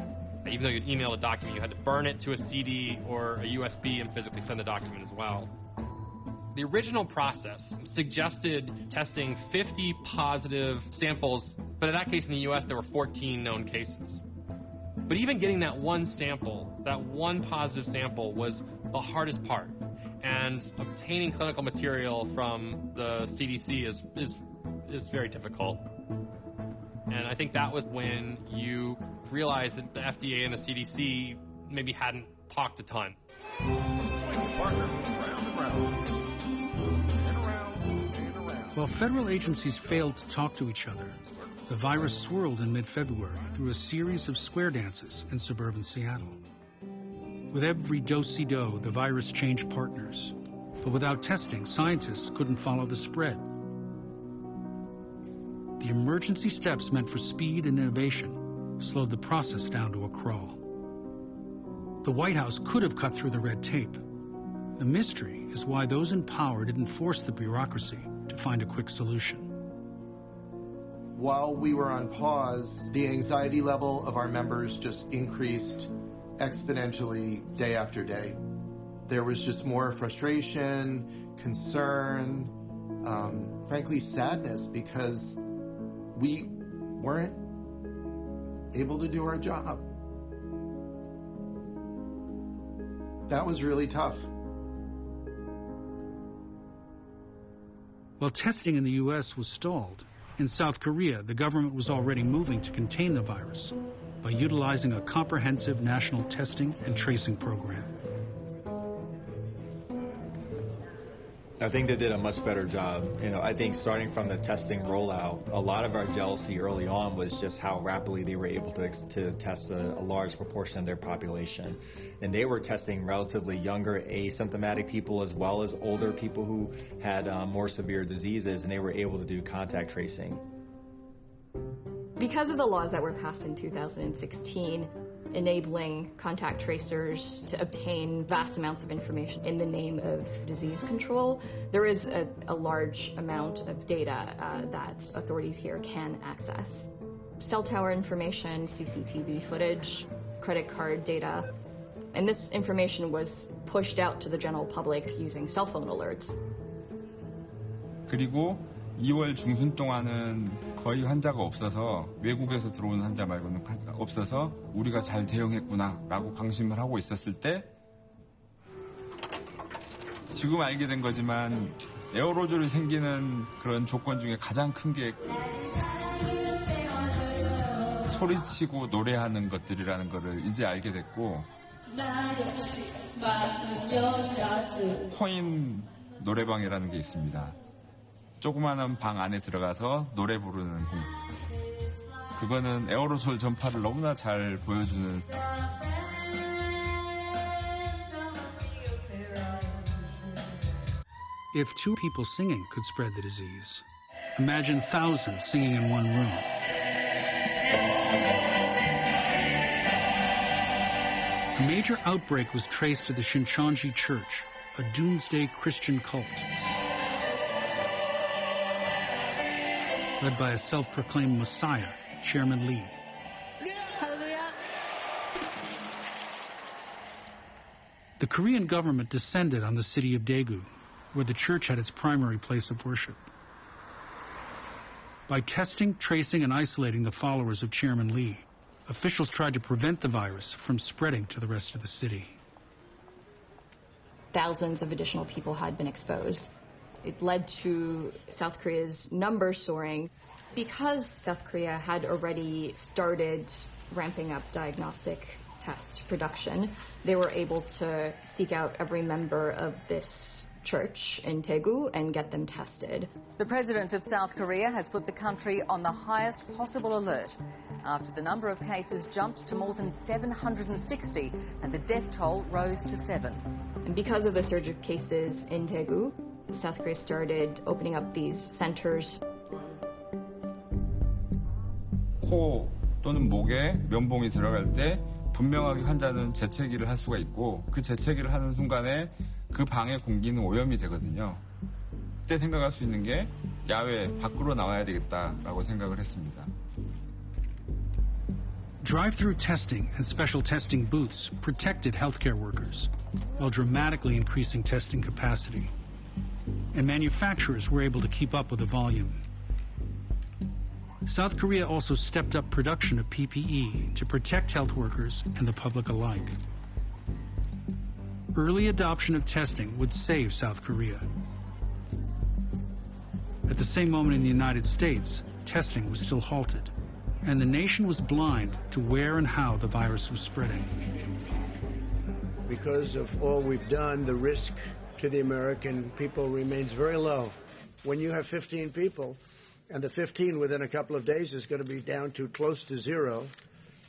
Even though you'd email a document, you had to burn it to a CD or a USB and physically send the document as well. The original process suggested testing 50 positive samples, but in that case in the US, there were 14 known cases. But even getting that one sample, that one positive sample, was the hardest part. And obtaining clinical material from the CDC is very difficult. And I think that was when you realized that the FDA and the CDC maybe hadn't talked a ton. While federal agencies failed to talk to each other, the virus swirled in mid-February through a series of square dances in suburban Seattle. With every do-si-do, the virus changed partners. But without testing, scientists couldn't follow the spread. The emergency steps meant for speed and innovation slowed the process down to a crawl. The White House could have cut through the red tape. The mystery is why those in power didn't force the bureaucracy to find a quick solution. While we were on pause, the anxiety level of our members just increased exponentially day after day. There was just more frustration, concern, frankly, sadness, because we weren't able to do our job. That was really tough. While testing in the U.S. was stalled, in South Korea, the government was already moving to contain the virus by utilizing a comprehensive national testing and tracing program. I think they did a much better job. I think starting from the testing rollout, a lot of our jealousy early on was just how rapidly they were able to test a large proportion of their population. And they were testing relatively younger asymptomatic people as well as older people who had more severe diseases, and they were able to do contact tracing. Because of the laws that were passed in 2016, enabling contact tracers to obtain vast amounts of information in the name of disease control, there is a large amount of data that authorities here can access. Cell tower information, CCTV footage, credit card data, and this information was pushed out to the general public using cell phone alerts. 그리고 2월 중순 동안은 거의 환자가 없어서 외국에서 들어오는 환자 말고는 없어서 우리가 잘 대응했구나라고 방심을 하고 있었을 때 지금 알게 된 거지만 에어로졸이 생기는 그런 조건 중에 가장 큰 게 소리치고 노래하는 것들이라는 거를 이제 알게 됐고 코인 노래방이라는 게 있습니다. 조그마한 방 안에 들어가서 노래 부르는 공. 그거는 에어로솔 전파를 너무나 잘 보여주는. If two people singing could spread the disease, imagine thousands singing in one room. A major outbreak was traced to the Shincheonji Church, a doomsday Christian cult. Led by a self-proclaimed messiah, Chairman Lee. Hallelujah. The Korean government descended on the city of Daegu, where the church had its primary place of worship. By testing, tracing, and isolating the followers of Chairman Lee, officials tried to prevent the virus from spreading to the rest of the city. Thousands of additional people had been exposed. It led to South Korea's numbers soaring. Because South Korea had already started ramping up diagnostic test production, they were able to seek out every member of this church in Daegu and get them tested. The president of South Korea has put the country on the highest possible alert after the number of cases jumped to more than 760 and the death toll rose to 7. And because of the surge of cases in Daegu, South Korea started opening up these centers. 코 또는 목에 면봉이 들어갈 때 분명하게 환자는 재채기를 할 수가 있고 그 재채기를 하는 순간에 그 방의 공기는 오염이 되거든요. 그때 생각할 수 있는 게 야외 밖으로 나와야 되겠다라고 생각을 했습니다. Drive-through testing and special testing booths protected healthcare workers while dramatically increasing testing capacity. And manufacturers were able to keep up with the volume. South Korea also stepped up production of PPE to protect health workers and the public alike. Early adoption of testing would save South Korea. At the same moment in the United States, testing was still halted, and the nation was blind to where and how the virus was spreading. Because of all we've done, the risk to the American people remains very low. When you have 15 people, and the 15 within a couple of days is going to be down to close to zero,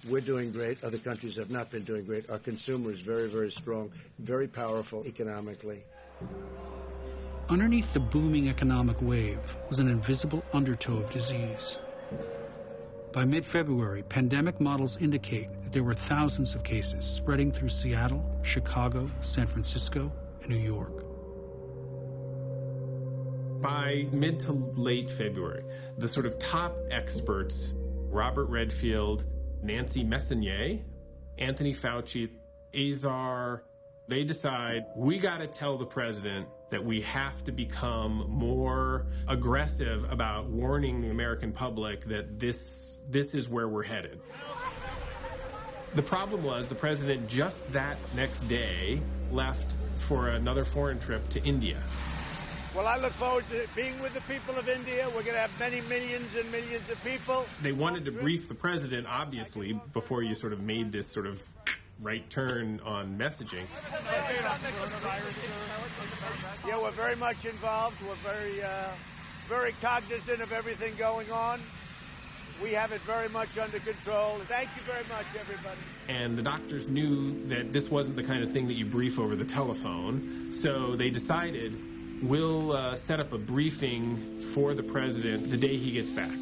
we're doing great. Other countries have not been doing great. Our consumer is very, very strong, very powerful economically. Underneath the booming economic wave was an invisible undertow of disease. By mid-February, pandemic models indicate that there were thousands of cases spreading through Seattle, Chicago, San Francisco, and New York. By mid to late February, the sort of top experts, Robert Redfield, Nancy Messonnier, Anthony Fauci, Azar, they decide we got to tell the president that we have to become more aggressive about warning the American public that this is where we're headed. The problem was the president just that next day left for another foreign trip to India. Well, I look forward to being with the people of India. We're going to have many millions and millions of people. They wanted to brief the president, obviously, before you sort of made this sort of right turn on messaging. Yeah, we're very much involved. We're very cognizant of everything going on. We have it very much under control. Thank you very much, everybody. And the doctors knew that this wasn't the kind of thing that you brief over the telephone, so they decided we'll set up a briefing for the president the day he gets back.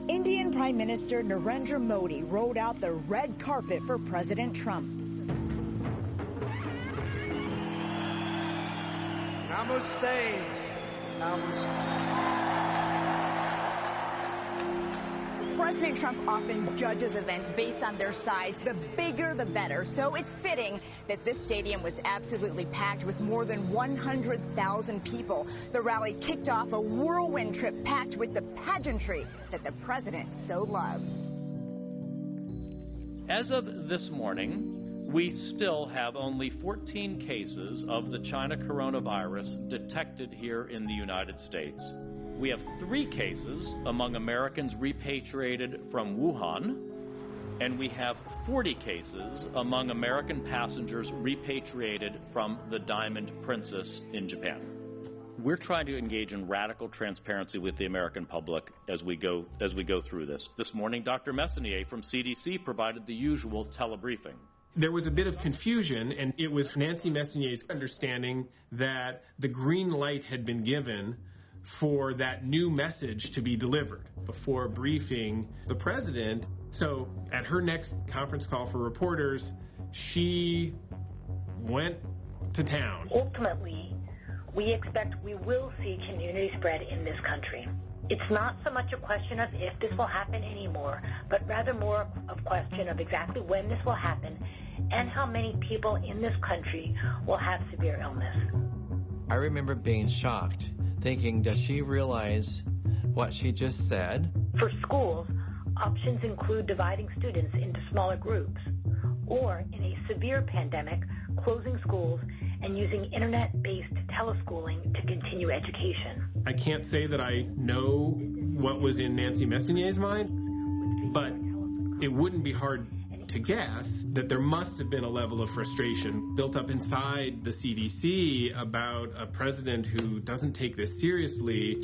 Indian Prime Minister Narendra Modi rolled out the red carpet for President Trump. Namaste. Namaste. President Trump often judges events based on their size. The bigger, the better. So it's fitting that this stadium was absolutely packed with more than 100,000 people. The rally kicked off a whirlwind trip packed with the pageantry that the president so loves. As of this morning, we still have only 14 cases of the China coronavirus detected here in the United States. We have 3 cases among Americans repatriated from Wuhan, and we have 40 cases among American passengers repatriated from the Diamond Princess in Japan. We're trying to engage in radical transparency with the American public as we go through this. This morning, Dr. Messonnier from CDC provided the usual telebriefing. There was a bit of confusion, and it was Nancy Messonnier's understanding that the green light had been given for that new message to be delivered before briefing the president. So at her next conference call for reporters, she went to town. Ultimately, we expect we will see community spread in this country. It's not so much a question of if this will happen anymore, but rather more of a question of exactly when this will happen and how many people in this country will have severe illness. I remember being shocked, thinking, does she realize what she just said? For schools, options include dividing students into smaller groups, or in a severe pandemic, closing schools and using internet-based teleschooling to continue education. I can't say that I know what was in Nancy Messonnier's mind, but it wouldn't be hard to guess that there must have been a level of frustration built up inside the CDC about a president who doesn't take this seriously.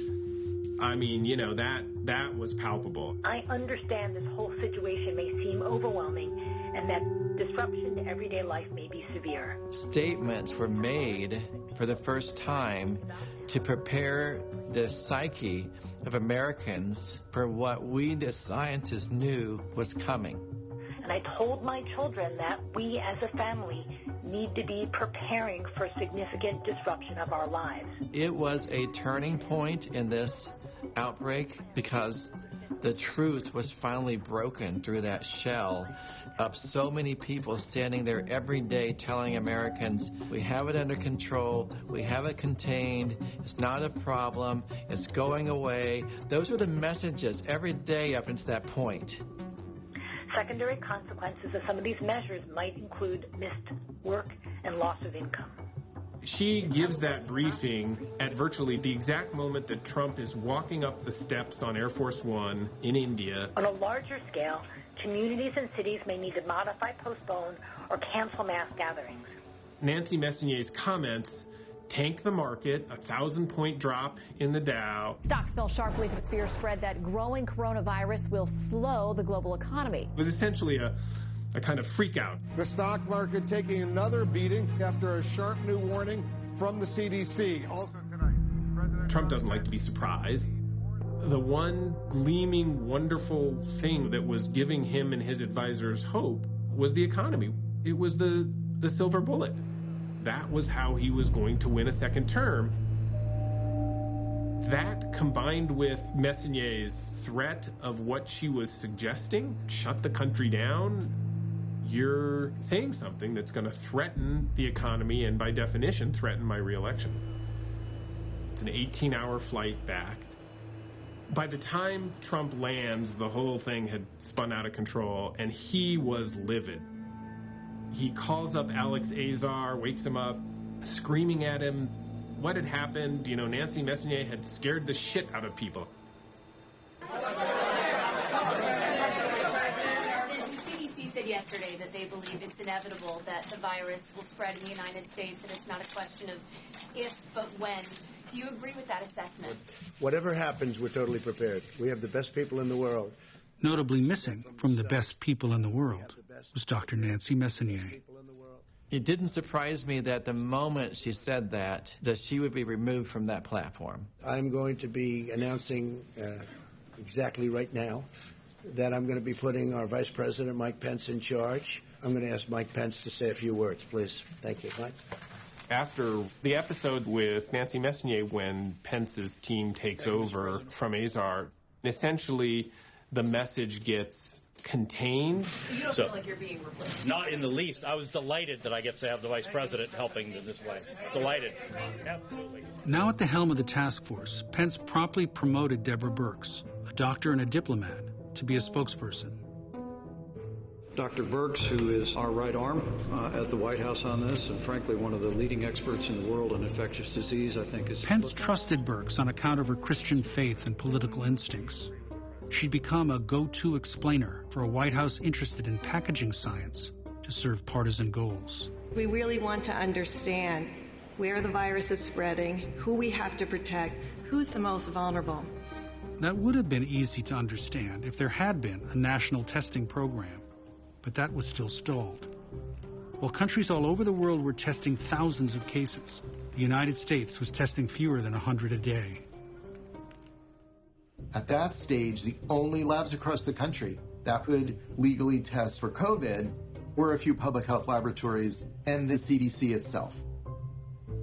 I mean, you know, that was palpable. I understand this whole situation may seem overwhelming and that disruption to everyday life may be severe. Statements were made for the first time to prepare the psyche of Americans for what we as scientists knew was coming. And I told my children that we as a family need to be preparing for significant disruption of our lives. It was a turning point in this outbreak because the truth was finally broken through that shell of so many people standing there every day telling Americans, we have it under control, we have it contained, it's not a problem, it's going away. Those were the messages every day up until that point. Secondary consequences of some of these measures might include missed work and loss of income. She gives that briefing at virtually the exact moment that Trump is walking up the steps on Air Force One in India. On a larger scale, communities and cities may need to modify, postpone, or cancel mass gatherings. Nancy Messonnier's comments tank the market, a 1,000-point drop in the Dow. Stocks fell sharply as fear spread that growing coronavirus will slow the global economy. It was essentially a kind of freak out. The stock market taking another beating after a sharp new warning from the CDC. Also tonight, Trump doesn't like to be surprised. The one gleaming, wonderful thing that was giving him and his advisors hope was the economy. It was the silver bullet. That was how he was going to win a second term. That, combined with Messonnier's threat of what she was suggesting, shut the country down, you're saying something that's going to threaten the economy and, by definition, threaten my reelection. It's an 18-hour flight back. By the time Trump lands, the whole thing had spun out of control, and he was livid. He calls up Alex Azar, wakes him up, screaming at him what had happened. You know, Nancy Messonnier had scared the shit out of people. The CDC said yesterday that they believe it's inevitable that the virus will spread in the United States, and it's not a question of if, but when. Do you agree with that assessment? Whatever happens, we're totally prepared. We have the best people in the world. Notably missing from the best people in the world was Dr. Nancy Messonnier. It didn't surprise me that the moment she said that she would be removed from that platform. I'm going to be announcing exactly right now that I'm going to be putting our Vice President, Mike Pence, in charge. I'm going to ask Mike Pence to say a few words, please. Thank you, Mike. After the episode with Nancy Messonnier, when Pence's team takes over from Azar, essentially the message gets contained. So you don't feel like you're being replaced? Not in the least. I was delighted that I get to have the Vice President helping in this way. Delighted. Absolutely. Now at the helm of the task force, Pence promptly promoted Deborah Birx, a doctor and a diplomat, to be a spokesperson. Dr. Birx, who is our right arm at the White House on this, and frankly one of the leading experts in the world on infectious disease, I think is... Pence trusted Birx on account of her Christian faith and political instincts. She'd become a go-to explainer for a White House interested in packaging science to serve partisan goals. We really want to understand where the virus is spreading, who we have to protect, who's the most vulnerable. That would have been easy to understand if there had been a national testing program, but that was still stalled. While countries all over the world were testing thousands of cases, the United States was testing fewer than 100 a day. At that stage, the only labs across the country that could legally test for COVID were a few public health laboratories and the CDC itself.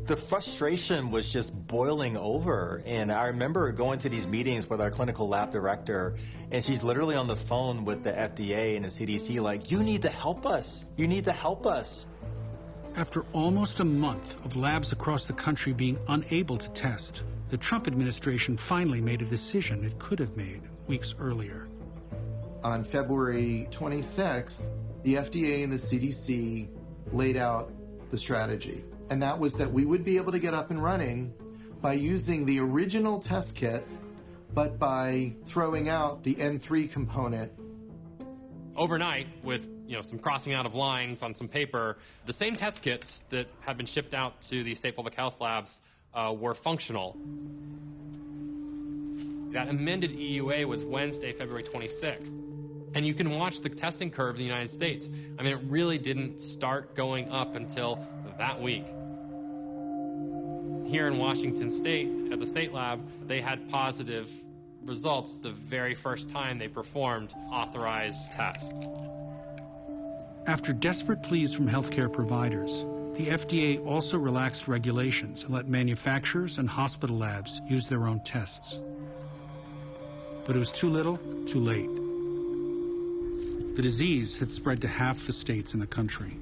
The frustration was just boiling over, and I remember going to these meetings with our clinical lab director, and she's literally on the phone with the FDA and the CDC like, you need to help us. You need to help us. After almost a month of labs across the country being unable to test, the Trump administration finally made a decision it could have made weeks earlier. On February 26th, the FDA and the CDC laid out the strategy. And that was that we would be able to get up and running by using the original test kit, but by throwing out the N3 component. Overnight, with some crossing out of lines on some paper, the same test kits that had been shipped out to the state public health labs were functional. That amended EUA was Wednesday, February 26th. And you can watch the testing curve in the United States. I mean, it really didn't start going up until that week. Here in Washington State, at the state lab, they had positive results the very first time they performed authorized tests. After desperate pleas from healthcare providers, the FDA also relaxed regulations and let manufacturers and hospital labs use their own tests. But it was too little, too late. The disease had spread to half the states in the country.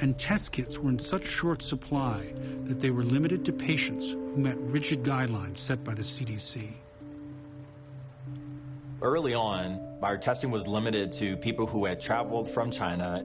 And test kits were in such short supply that they were limited to patients who met rigid guidelines set by the CDC. Early on, our testing was limited to people who had traveled from China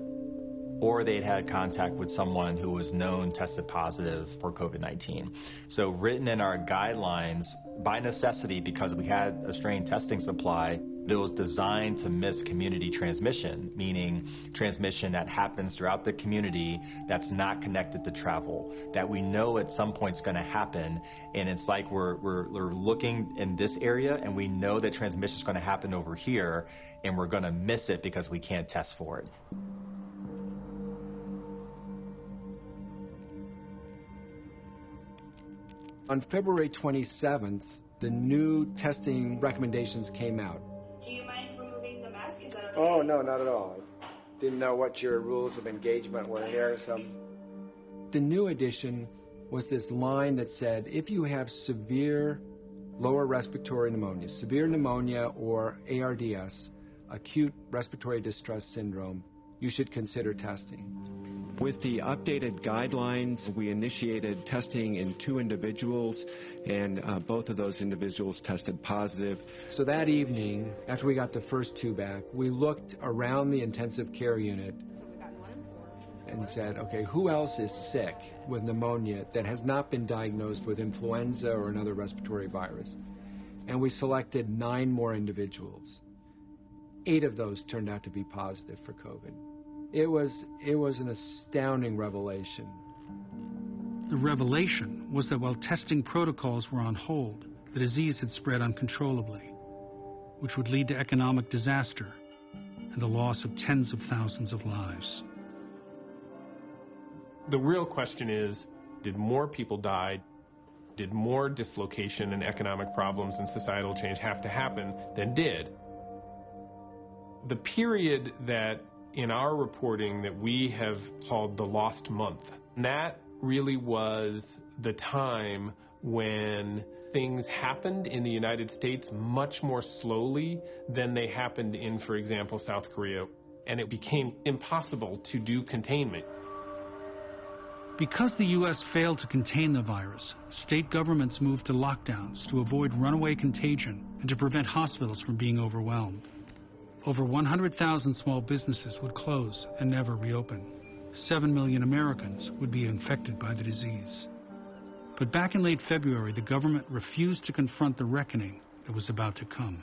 or they'd had contact with someone who was known tested positive for COVID-19. So written in our guidelines, by necessity, because we had a strain testing supply, it was designed to miss community transmission, meaning transmission that happens throughout the community that's not connected to travel, that we know at some point is going to happen, and it's like we're looking in this area and we know that transmission is going to happen over here, and we're going to miss it because we can't test for it. On February 27th, the new testing recommendations came out. Do you mind removing the mask? Is that okay? Oh, no, not at all. Didn't know what your rules of engagement were here, so. The new addition was this line that said, if you have severe lower respiratory pneumonia, severe pneumonia or ARDS, acute respiratory distress syndrome, you should consider testing. With the updated guidelines, we initiated testing in 2 individuals, and both of those individuals tested positive. So that evening, after we got the first 2 back, we looked around the intensive care unit and said, okay, who else is sick with pneumonia that has not been diagnosed with influenza or another respiratory virus? And we selected 9 more individuals. 8 of those turned out to be positive for COVID. It was an astounding revelation. The revelation was that while testing protocols were on hold, the disease had spread uncontrollably, which would lead to economic disaster and the loss of tens of thousands of lives. The real question is, did more people die? Did more dislocation and economic problems and societal change have to happen than did The period that in our reporting that we have called the lost month, that really was the time when things happened in the United States much more slowly than they happened in, for example, South Korea. And it became impossible to do containment. Because the U.S. failed to contain the virus, state governments moved to lockdowns to avoid runaway contagion and to prevent hospitals from being overwhelmed. Over 100,000 small businesses would close and never reopen. 7 million Americans would be infected by the disease. But back in late February, the government refused to confront the reckoning that was about to come.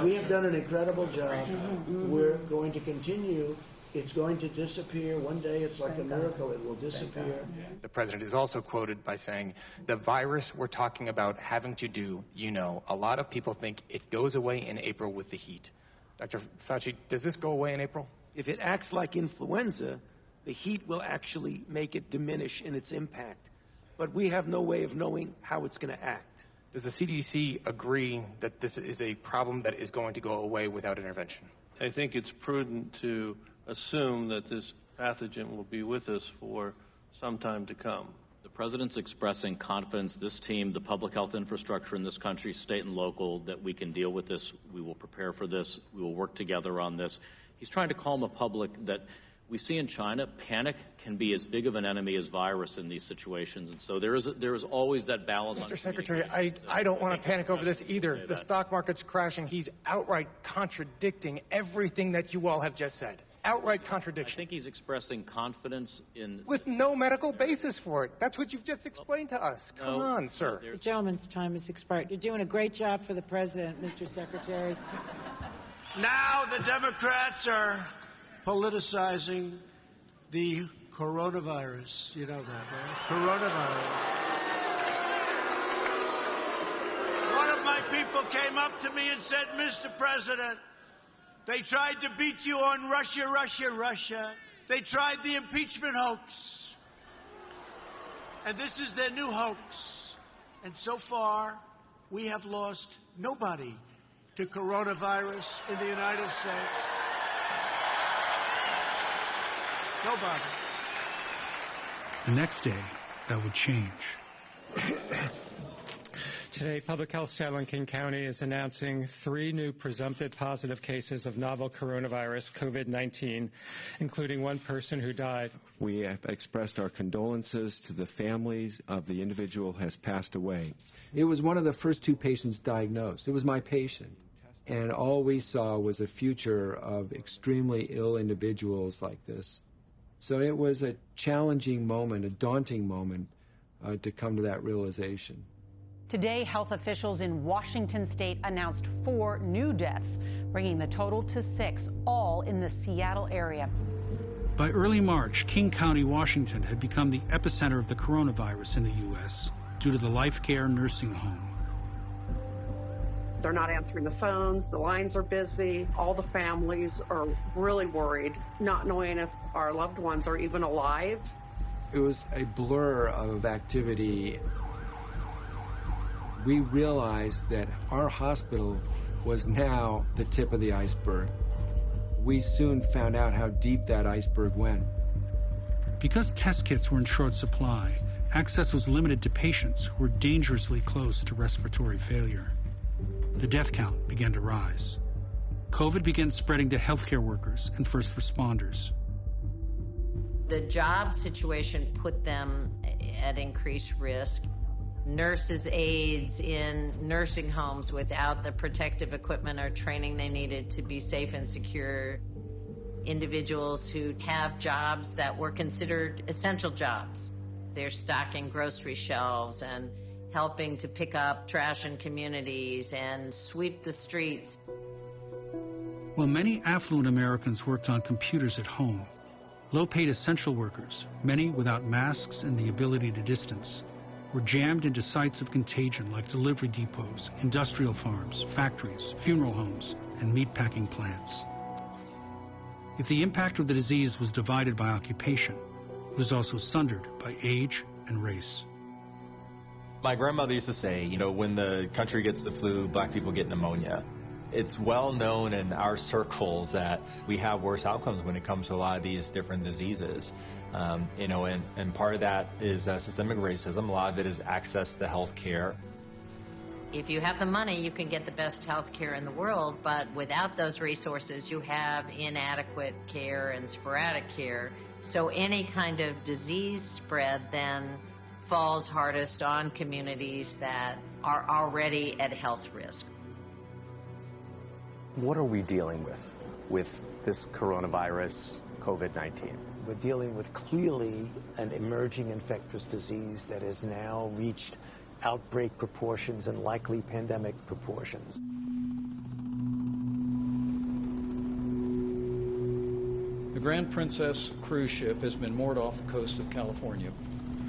We have done an incredible job. We're going to continue. It's going to disappear. One day, it's like a miracle. It will disappear. The president is also quoted by saying, the virus we're talking about having to do, a lot of people think it goes away in April with the heat. Dr. Fauci, does this go away in April? If it acts like influenza, the heat will actually make it diminish in its impact. But we have no way of knowing how it's going to act. Does the CDC agree that this is a problem that is going to go away without intervention? I think it's prudent to assume that this pathogen will be with us for some time to come. The president's expressing confidence, this team, the public health infrastructure in this country, state and local, that we can deal with this. We will prepare for this. We will work together on this. He's trying to calm the public that we see in China, panic can be as big of an enemy as virus in these situations. And so there is always that balance. Mr. Secretary, I don't want to panic over this either. The stock market's crashing. He's outright contradicting everything that you all have just said. Outright contradiction. I think he's expressing confidence in... With no medical basis for it. That's what you've just explained to us. Come on, sir. The gentleman's time has expired. You're doing a great job for the president, Mr. Secretary. Now the Democrats are politicizing the coronavirus. You know that, right? Coronavirus. One of my people came up to me and said, Mr. President, they tried to beat you on Russia, Russia, Russia. They tried the impeachment hoax. And this is their new hoax. And so far, we have lost nobody to coronavirus in the United States. Nobody. The next day, that would change. Today, Public Health Channel in King County is announcing 3 new presumptive positive cases of novel coronavirus, COVID-19, including one person who died. We have expressed our condolences to the families of the individual who has passed away. It was one of the first 2 patients diagnosed. It was my patient. And all we saw was a future of extremely ill individuals like this. So it was a challenging moment, a daunting moment, to come to that realization. Today, health officials in Washington state announced 4 new deaths, bringing the total to 6, all in the Seattle area. By early March, King County, Washington had become the epicenter of the coronavirus in the U.S. due to the Life Care nursing home. They're not answering the phones, the lines are busy, all the families are really worried, not knowing if our loved ones are even alive. It was a blur of activity. We realized that our hospital was now the tip of the iceberg. We soon found out how deep that iceberg went. Because test kits were in short supply, access was limited to patients who were dangerously close to respiratory failure. The death count began to rise. COVID began spreading to healthcare workers and first responders. The job situation put them at increased risk. Nurses' aides in nursing homes without the protective equipment or training they needed to be safe and secure. Individuals who have jobs that were considered essential jobs. They're stocking grocery shelves and helping to pick up trash in communities and sweep the streets. While many affluent Americans worked on computers at home, low-paid essential workers, many without masks and the ability to distance, were jammed into sites of contagion like delivery depots, industrial farms, factories, funeral homes, and meatpacking plants. If the impact of the disease was divided by occupation, it was also sundered by age and race. My grandmother used to say, when the country gets the flu, black people get pneumonia. It's well known in our circles that we have worse outcomes when it comes to a lot of these different diseases. And part of that is systemic racism. A lot of it is access to health care. If you have the money, you can get the best health care in the world, but without those resources, you have inadequate care and sporadic care. So any kind of disease spread then falls hardest on communities that are already at health risk. What are we dealing with this coronavirus, COVID-19? We're dealing with clearly an emerging infectious disease that has now reached outbreak proportions and likely pandemic proportions. The Grand Princess cruise ship has been moored off the coast of California.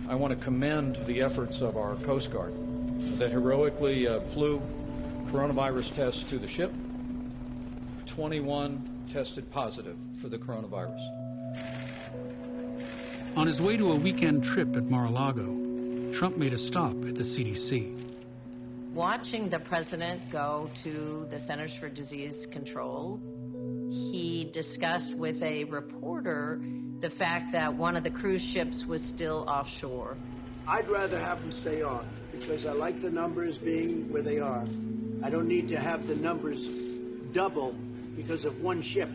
I want to commend the efforts of our Coast Guard that heroically flew coronavirus tests to the ship. 21 tested positive for the coronavirus. On his way to a weekend trip at Mar-a-Lago, Trump made a stop at the CDC. Watching the president go to the Centers for Disease Control, he discussed with a reporter the fact that one of the cruise ships was still offshore. I'd rather have them stay on because I like the numbers being where they are. I don't need to have the numbers double because of one ship.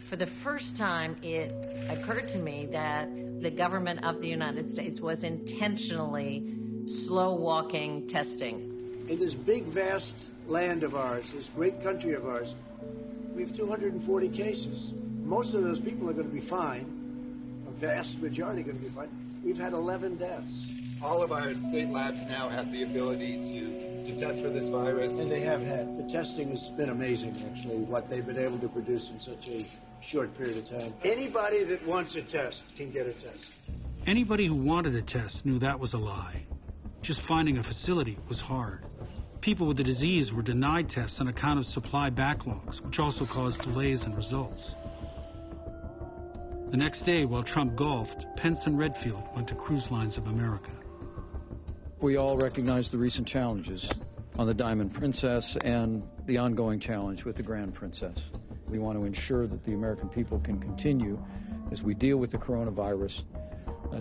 For the first time, it occurred to me that the government of the United States was intentionally slow-walking testing. In this big, vast land of ours, this great country of ours, we have 240 cases. Most of those people are going to be fine. A vast majority are going to be fine. We've had 11 deaths. All of our state labs now have the ability to test for this virus. And they have had. The testing has been amazing, actually, what they've been able to produce in such a short period of time. Anybody that wants a test can get a test. Anybody who wanted a test knew that was a lie. Just finding a facility was hard. People with the disease were denied tests on account of supply backlogs, which also caused delays in results. The next day, while Trump golfed, Pence and Redfield went to Cruise Lines of America. We all recognize the recent challenges on the Diamond Princess and the ongoing challenge with the Grand Princess. We want to ensure that the American people can continue, as we deal with the coronavirus,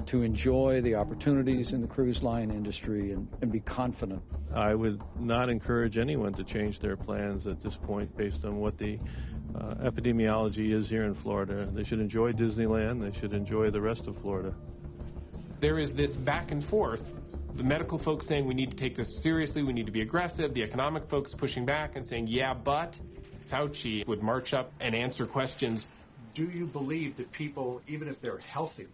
to enjoy the opportunities in the cruise line industry and be confident. I would not encourage anyone to change their plans at this point based on what the epidemiology is here in Florida. They should enjoy Disneyland. They should enjoy the rest of Florida. There is this back and forth. The medical folks saying we need to take this seriously, we need to be aggressive. The economic folks pushing back and saying, yeah, but Fauci would march up and answer questions. Do you believe that people, even if they're healthy,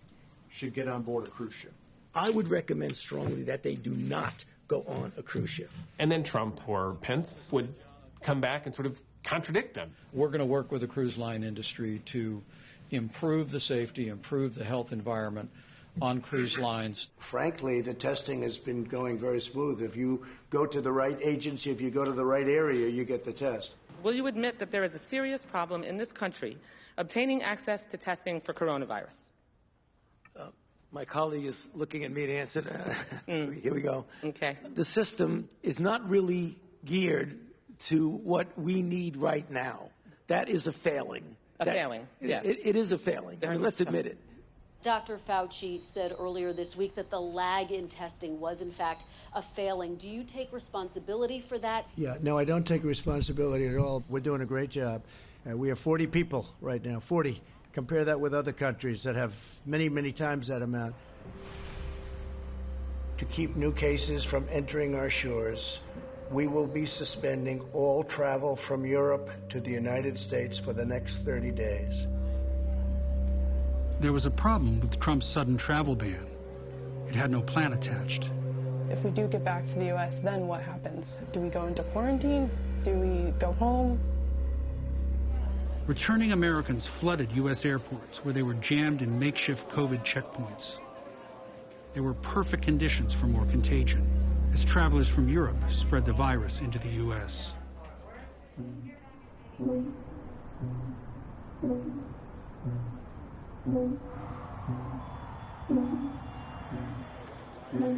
should get on board a cruise ship? I would recommend strongly that they do not go on a cruise ship. And then Trump or Pence would come back and sort of contradict them. We're going to work with the cruise line industry to improve the safety, improve the health environment on cruise lines. Frankly, the testing has been going very smooth. If you go to the right agency, if you go to the right area, you get the test. Will you admit that there is a serious problem in this country obtaining access to testing for coronavirus? My colleague is looking at me to answer. Here we go. Okay. The system is not really geared to what we need right now. That is a failing. Failing, yes. It is a failing. I mean, let's admit it. Dr. Fauci said earlier this week that the lag in testing was, in fact, a failing. Do you take responsibility for that? Yeah, no, I don't take responsibility at all. We're doing a great job. We have 40 people right now, 40. Compare that with other countries that have many, many times that amount. To keep new cases from entering our shores, we will be suspending all travel from Europe to the United States for the next 30 days. There was a problem with Trump's sudden travel ban. It had no plan attached. If we do get back to the U.S., then what happens? Do we go into quarantine? Do we go home? Returning Americans flooded U.S. airports where they were jammed in makeshift COVID checkpoints. There were perfect conditions for more contagion as travelers from Europe spread the virus into the U.S.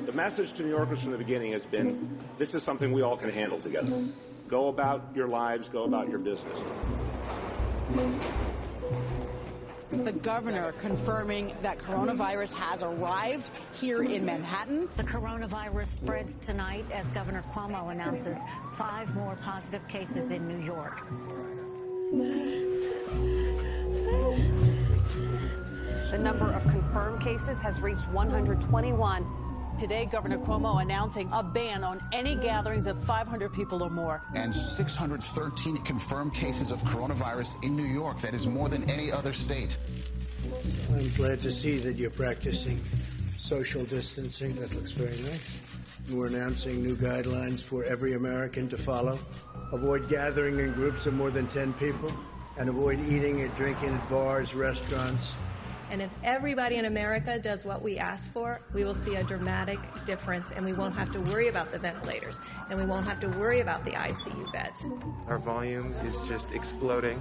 The message to New Yorkers from the beginning has been, this is something we all can handle together. Go about your lives, go about your business. The governor confirming that coronavirus has arrived here in Manhattan. The coronavirus spreads tonight as Governor Cuomo announces 5 more positive cases in New York. The number of confirmed cases has reached 121. Today, Governor Cuomo announcing a ban on any gatherings of 500 people or more. And 613 confirmed cases of coronavirus in New York. That is more than any other state. I'm glad to see that you're practicing social distancing. That looks very nice. We're announcing new guidelines for every American to follow. Avoid gathering in groups of more than 10 people, and avoid eating and drinking at bars, restaurants. And if everybody in America does what we ask for, we will see a dramatic difference, and we won't have to worry about the ventilators, and we won't have to worry about the ICU beds. Our volume is just exploding.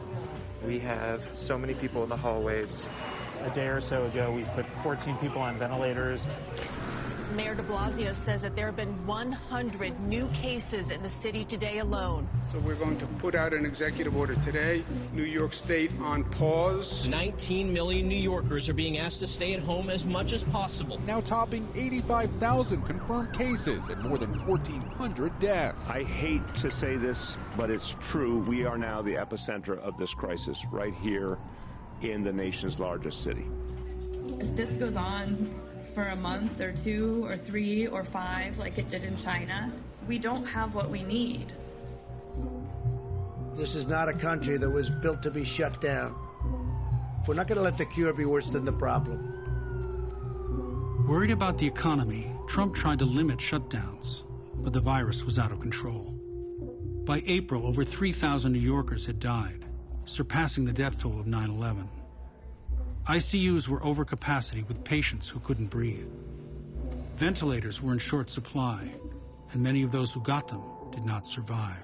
We have so many people in the hallways. A day or so ago, we put 14 people on ventilators. Mayor de Blasio says that there have been 100 new cases in the city today alone. So we're going to put out an executive order today. New York State on pause. 19 million New Yorkers are being asked to stay at home as much as possible. Now topping 85,000 confirmed cases and more than 1,400 deaths. I hate to say this, but it's true. We are now the epicenter of this crisis right here in the nation's largest city. If this goes on for a month or 2 or 3 or 5 like it did in China, we don't have what we need. This is not a country that was built to be shut down. We're not going to let the cure be worse than the problem. Worried about the economy, Trump tried to limit shutdowns, but the virus was out of control. By April, over 3,000 New Yorkers had died, surpassing the death toll of 9/11. ICUs were over capacity with patients who couldn't breathe. Ventilators were in short supply, and many of those who got them did not survive.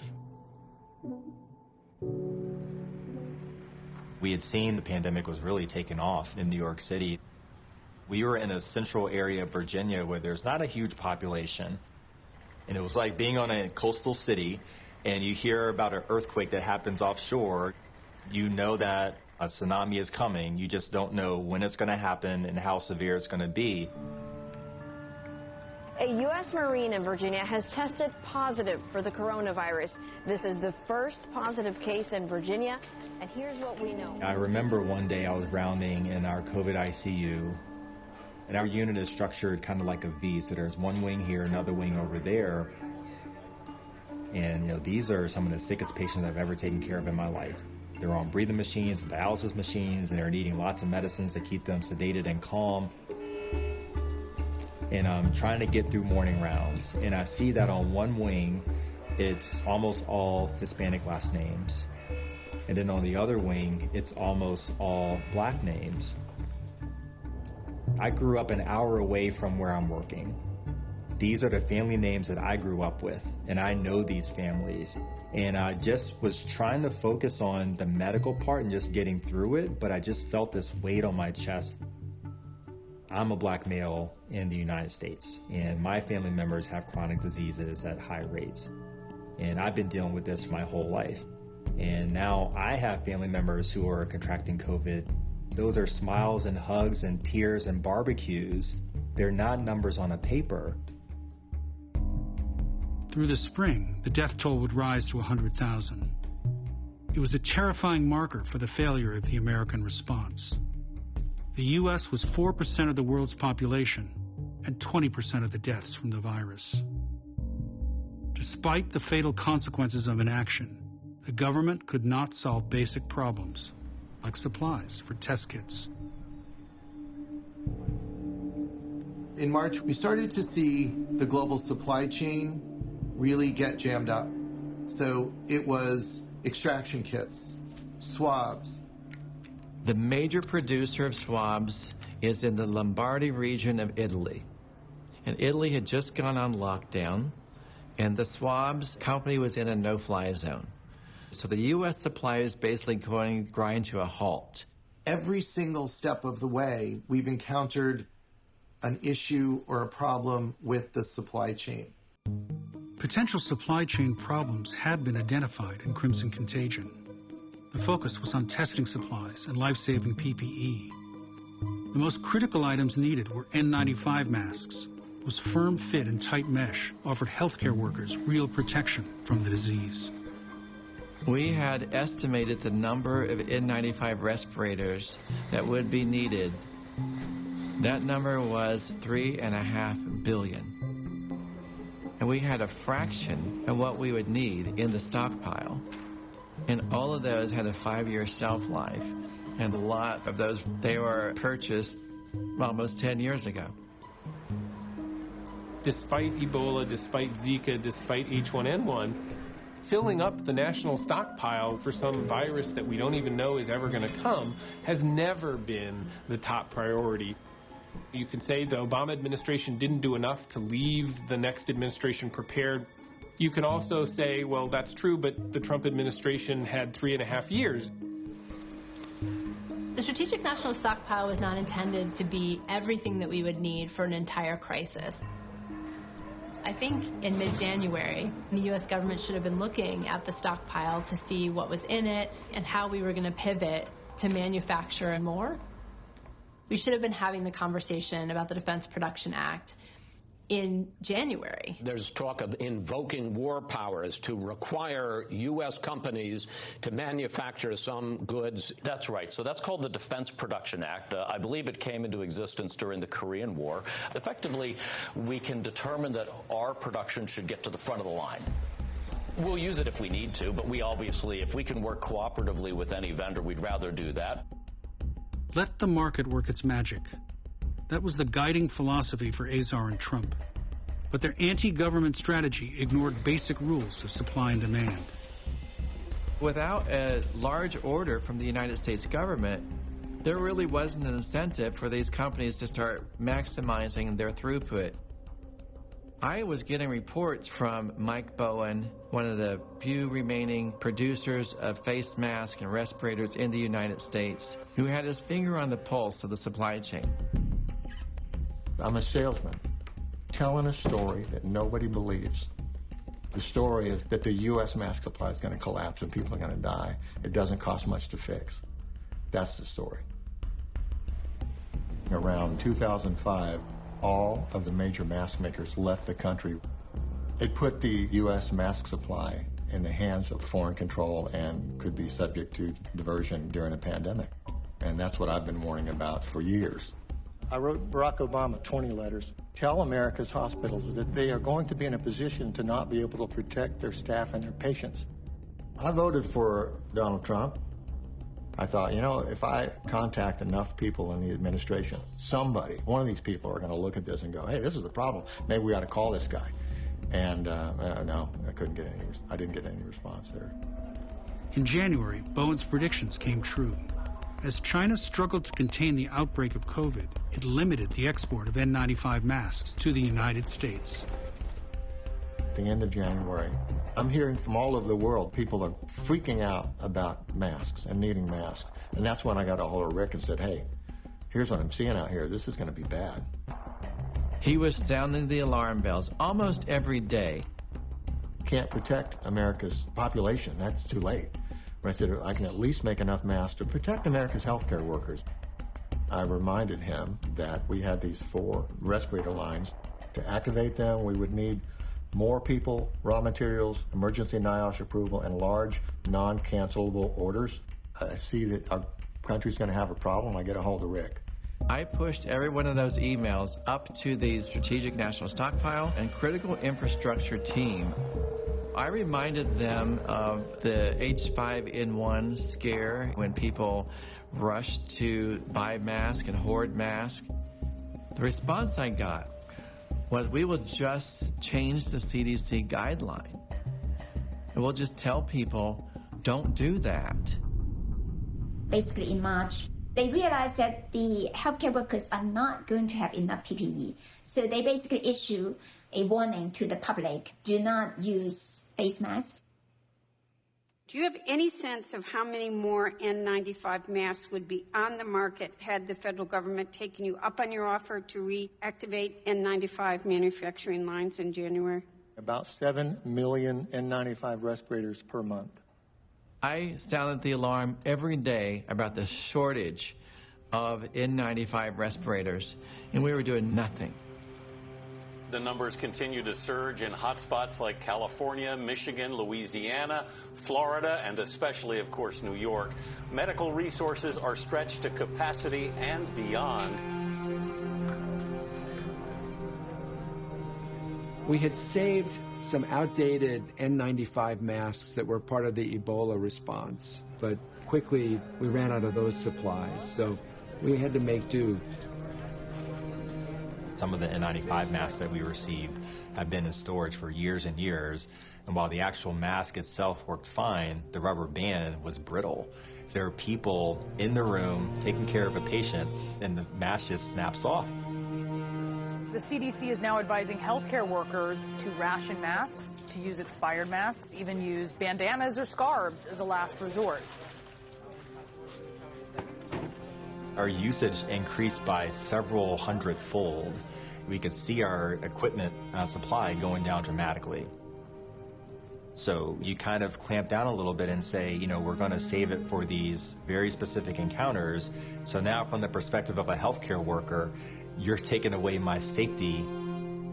We had seen the pandemic was really taking off in New York City. We were in a central area of Virginia where there's not a huge population. And it was like being on a coastal city, and you hear about an earthquake that happens offshore. You know that a tsunami is coming. You just don't know when it's going to happen and how severe it's going to be. A U.S. Marine in Virginia has tested positive for the coronavirus. This is the first positive case in Virginia, and here's what we know. I remember one day I was rounding in our COVID ICU, and our unit is structured kind of like a V. So there's one wing here, another wing over there. And, these are some of the sickest patients I've ever taken care of in my life. They're on breathing machines, dialysis machines, and they're needing lots of medicines to keep them sedated and calm. And I'm trying to get through morning rounds, and I see that on one wing, it's almost all Hispanic last names. And then on the other wing, it's almost all Black names. I grew up an hour away from where I'm working. These are the family names that I grew up with, and I know these families. And I just was trying to focus on the medical part and just getting through it, but I just felt this weight on my chest. I'm a Black male in the United States, and my family members have chronic diseases at high rates. And I've been dealing with this my whole life. And now I have family members who are contracting COVID. Those are smiles and hugs and tears and barbecues. They're not numbers on a paper. Through the spring, the death toll would rise to 100,000. It was a terrifying marker for the failure of the American response. The U.S. was 4% of the world's population and 20% of the deaths from the virus. Despite the fatal consequences of inaction, the government could not solve basic problems, like supplies for test kits. In March, we started to see the global supply chain really get jammed up. So it was extraction kits, swabs. The major producer of swabs is in the Lombardy region of Italy. And Italy had just gone on lockdown, and the swabs company was in a no-fly zone. So the U.S. supply is basically going to grind to a halt. Every single step of the way, we've encountered an issue or a problem with the supply chain. Potential supply chain problems had been identified in Crimson Contagion. The focus was on testing supplies and life-saving PPE. The most critical items needed were N95 masks, whose firm fit and tight mesh offered healthcare workers real protection from the disease. We had estimated the number of N95 respirators that would be needed. That number was 3.5 billion. And we had a fraction of what we would need in the stockpile. And all of those had a 5-year shelf life. And a lot of those, they were purchased almost 10 years ago. Despite Ebola, despite Zika, despite H1N1, filling up the national stockpile for some virus that we don't even know is ever going to come has never been the top priority. You can say the Obama administration didn't do enough to leave the next administration prepared. You can also say, well, that's true, but the Trump administration had 3.5 years. The Strategic National Stockpile was not intended to be everything that we would need for an entire crisis. I think in mid-January, the U.S. government should have been looking at the stockpile to see what was in it and how we were going to pivot to manufacture more. We should have been having the conversation about the Defense Production Act in January. There's talk of invoking war powers to require U.S. companies to manufacture some goods. That's right. So that's called the Defense Production Act. I believe it came into existence during the Korean War. Effectively, we can determine that our production should get to the front of the line. We'll use it if we need to, but we obviously, if we can work cooperatively with any vendor, we'd rather do that. Let the market work its magic. That was the guiding philosophy for Azar and Trump. But their anti-government strategy ignored basic rules of supply and demand. Without a large order from the United States government, there really wasn't an incentive for these companies to start maximizing their throughput. I was getting reports from Mike Bowen, one of the few remaining producers of face masks and respirators in the United States, who had his finger on the pulse of the supply chain. I'm a salesman telling a story that nobody believes. The story is that the U.S. mask supply is going to collapse and people are going to die. It doesn't cost much to fix. That's the story. Around 2005, all of the major mask makers left the country. It put the U.S. mask supply in the hands of foreign control and could be subject to diversion during a pandemic. And that's what I've been warning about for years. I wrote Barack Obama 20 letters. Tell America's hospitals that they are going to be in a position to not be able to protect their staff and their patients. I voted for Donald Trump. I thought, you know, if I contact enough people in the administration, somebody, one of these people are going to look at this and go, hey, this is a problem. Maybe we ought to call this guy. And no, I didn't get any response there. In January, Bowen's predictions came true. As China struggled to contain the outbreak of COVID, it limited the export of N95 masks to the United States. At the end of January, I'm hearing from all over the world, people are freaking out about masks and needing masks. And that's when I got a hold of Rick and said, hey, here's what I'm seeing out here. This is going to be bad. He was sounding the alarm bells almost every day. Can't protect America's population. That's too late. But I said, I can at least make enough masks to protect America's healthcare workers. I reminded him that we had these 4 respirator lines. To activate them, we would need more people, raw materials, emergency NIOSH approval, and large, non-cancelable orders. I see that our country's going to have a problem. I get a hold of Rick. I pushed every one of those emails up to the Strategic National Stockpile and Critical Infrastructure team. I reminded them of the H5N1 scare when people rushed to buy masks and hoard masks. The response I got was, we will just change the CDC guideline. And we'll just tell people, don't do that. Basically, in March, they realized that the healthcare workers are not going to have enough PPE. So they basically issue a warning to the public, do not use face masks. Do you have any sense of how many more N95 masks would be on the market had the federal government taken you up on your offer to reactivate N95 manufacturing lines in January? About 7 million N95 respirators per month. I sounded the alarm every day about the shortage of N95 respirators, and we were doing nothing. The numbers continue to surge in hotspots like California, Michigan, Louisiana, Florida, and especially, of course, New York. Medical resources are stretched to capacity and beyond. We had saved some outdated N95 masks that were part of the Ebola response, but quickly we ran out of those supplies, so we had to make do. Some of the N95 masks that we received have been in storage for years and years, and while the actual mask itself worked fine, the rubber band was brittle. So there are people in the room taking care of a patient, and the mask just snaps off. The CDC is now advising healthcare workers to ration masks, to use expired masks, even use bandanas or scarves as a last resort. Our usage increased by several hundredfold. We could see our equipment supply going down dramatically. So you kind of clamp down a little bit and say, you know, we're going to save it for these very specific encounters. So now from the perspective of a healthcare worker, you're taking away my safety.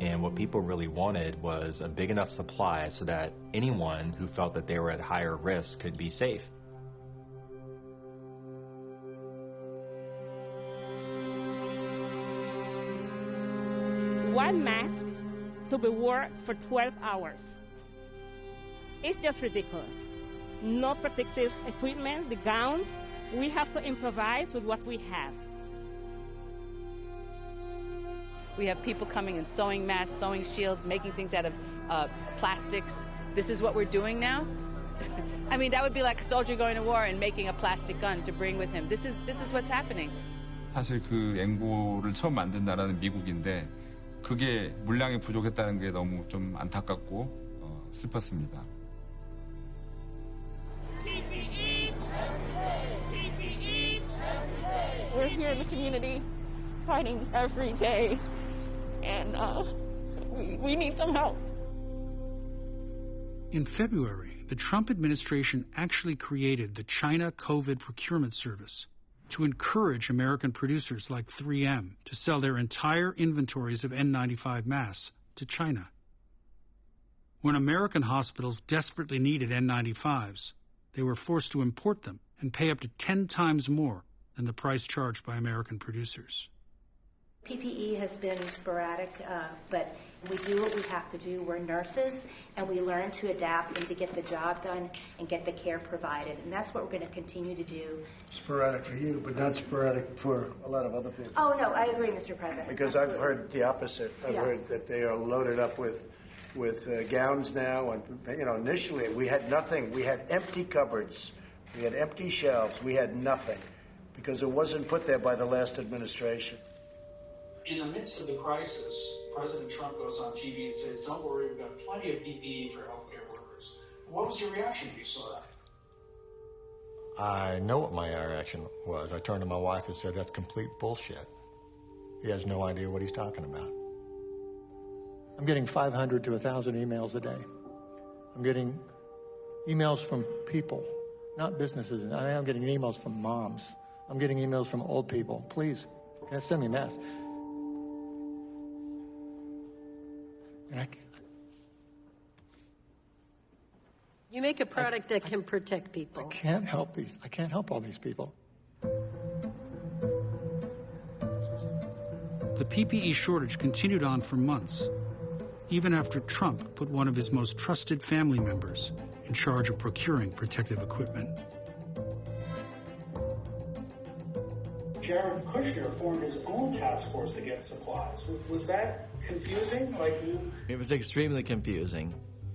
And what people really wanted was a big enough supply so that anyone who felt that they were at higher risk could be safe. One mask to be worn for 12 hours. It's just ridiculous. No protective equipment, the gowns, we have to improvise with what we have. We have people coming and sewing masks, sewing shields, making things out of plastics. This is what we're doing now? I mean, that would be like a soldier going to war and making a plastic gun to bring with him. This is what's happening. 사실 그 앵보를 처음 만든 나라는 미국인데 그게 물량이 부족했다는 게 너무 좀 안타깝고 슬펐습니다. We're here in the community fighting every day, and we need some help. In February, the Trump administration actually created the China COVID Procurement Service to encourage American producers like 3M to sell their entire inventories of N95 masks to China. When American hospitals desperately needed N95s, they were forced to import them and pay up to 10 times more than the price charged by American producers. PPE has been sporadic, but we do what we have to do. We're nurses, and we learn to adapt and to get the job done and get the care provided. And that's what we're going to continue to do. Sporadic for you, but not sporadic for a lot of other people. Oh, no, I agree, Mr. President. Because Absolutely. I've heard the opposite. I've heard that they are loaded up with gowns now. And, you know, initially we had nothing. We had empty cupboards. We had empty shelves. We had nothing because it wasn't put there by the last administration. In the midst of the crisis, President Trump goes on TV and says, don't worry, we've got plenty of PPE for healthcare workers. What was your reaction when you saw that? I know what my reaction was. I turned to my wife and said, that's complete bullshit. He has no idea what he's talking about. I'm getting 500 to 1,000 emails a day. I'm getting emails from people, not businesses. I'm getting emails from moms. I'm getting emails from old people. Please, send me masks. And you make a product that can protect people. I can't help these. I can't help all these people. The PPE shortage continued on for months, even after Trump put one of his most trusted family members in charge of procuring protective equipment. Jared Kushner formed his own task force to get supplies. Was that confusing? It was extremely confusing.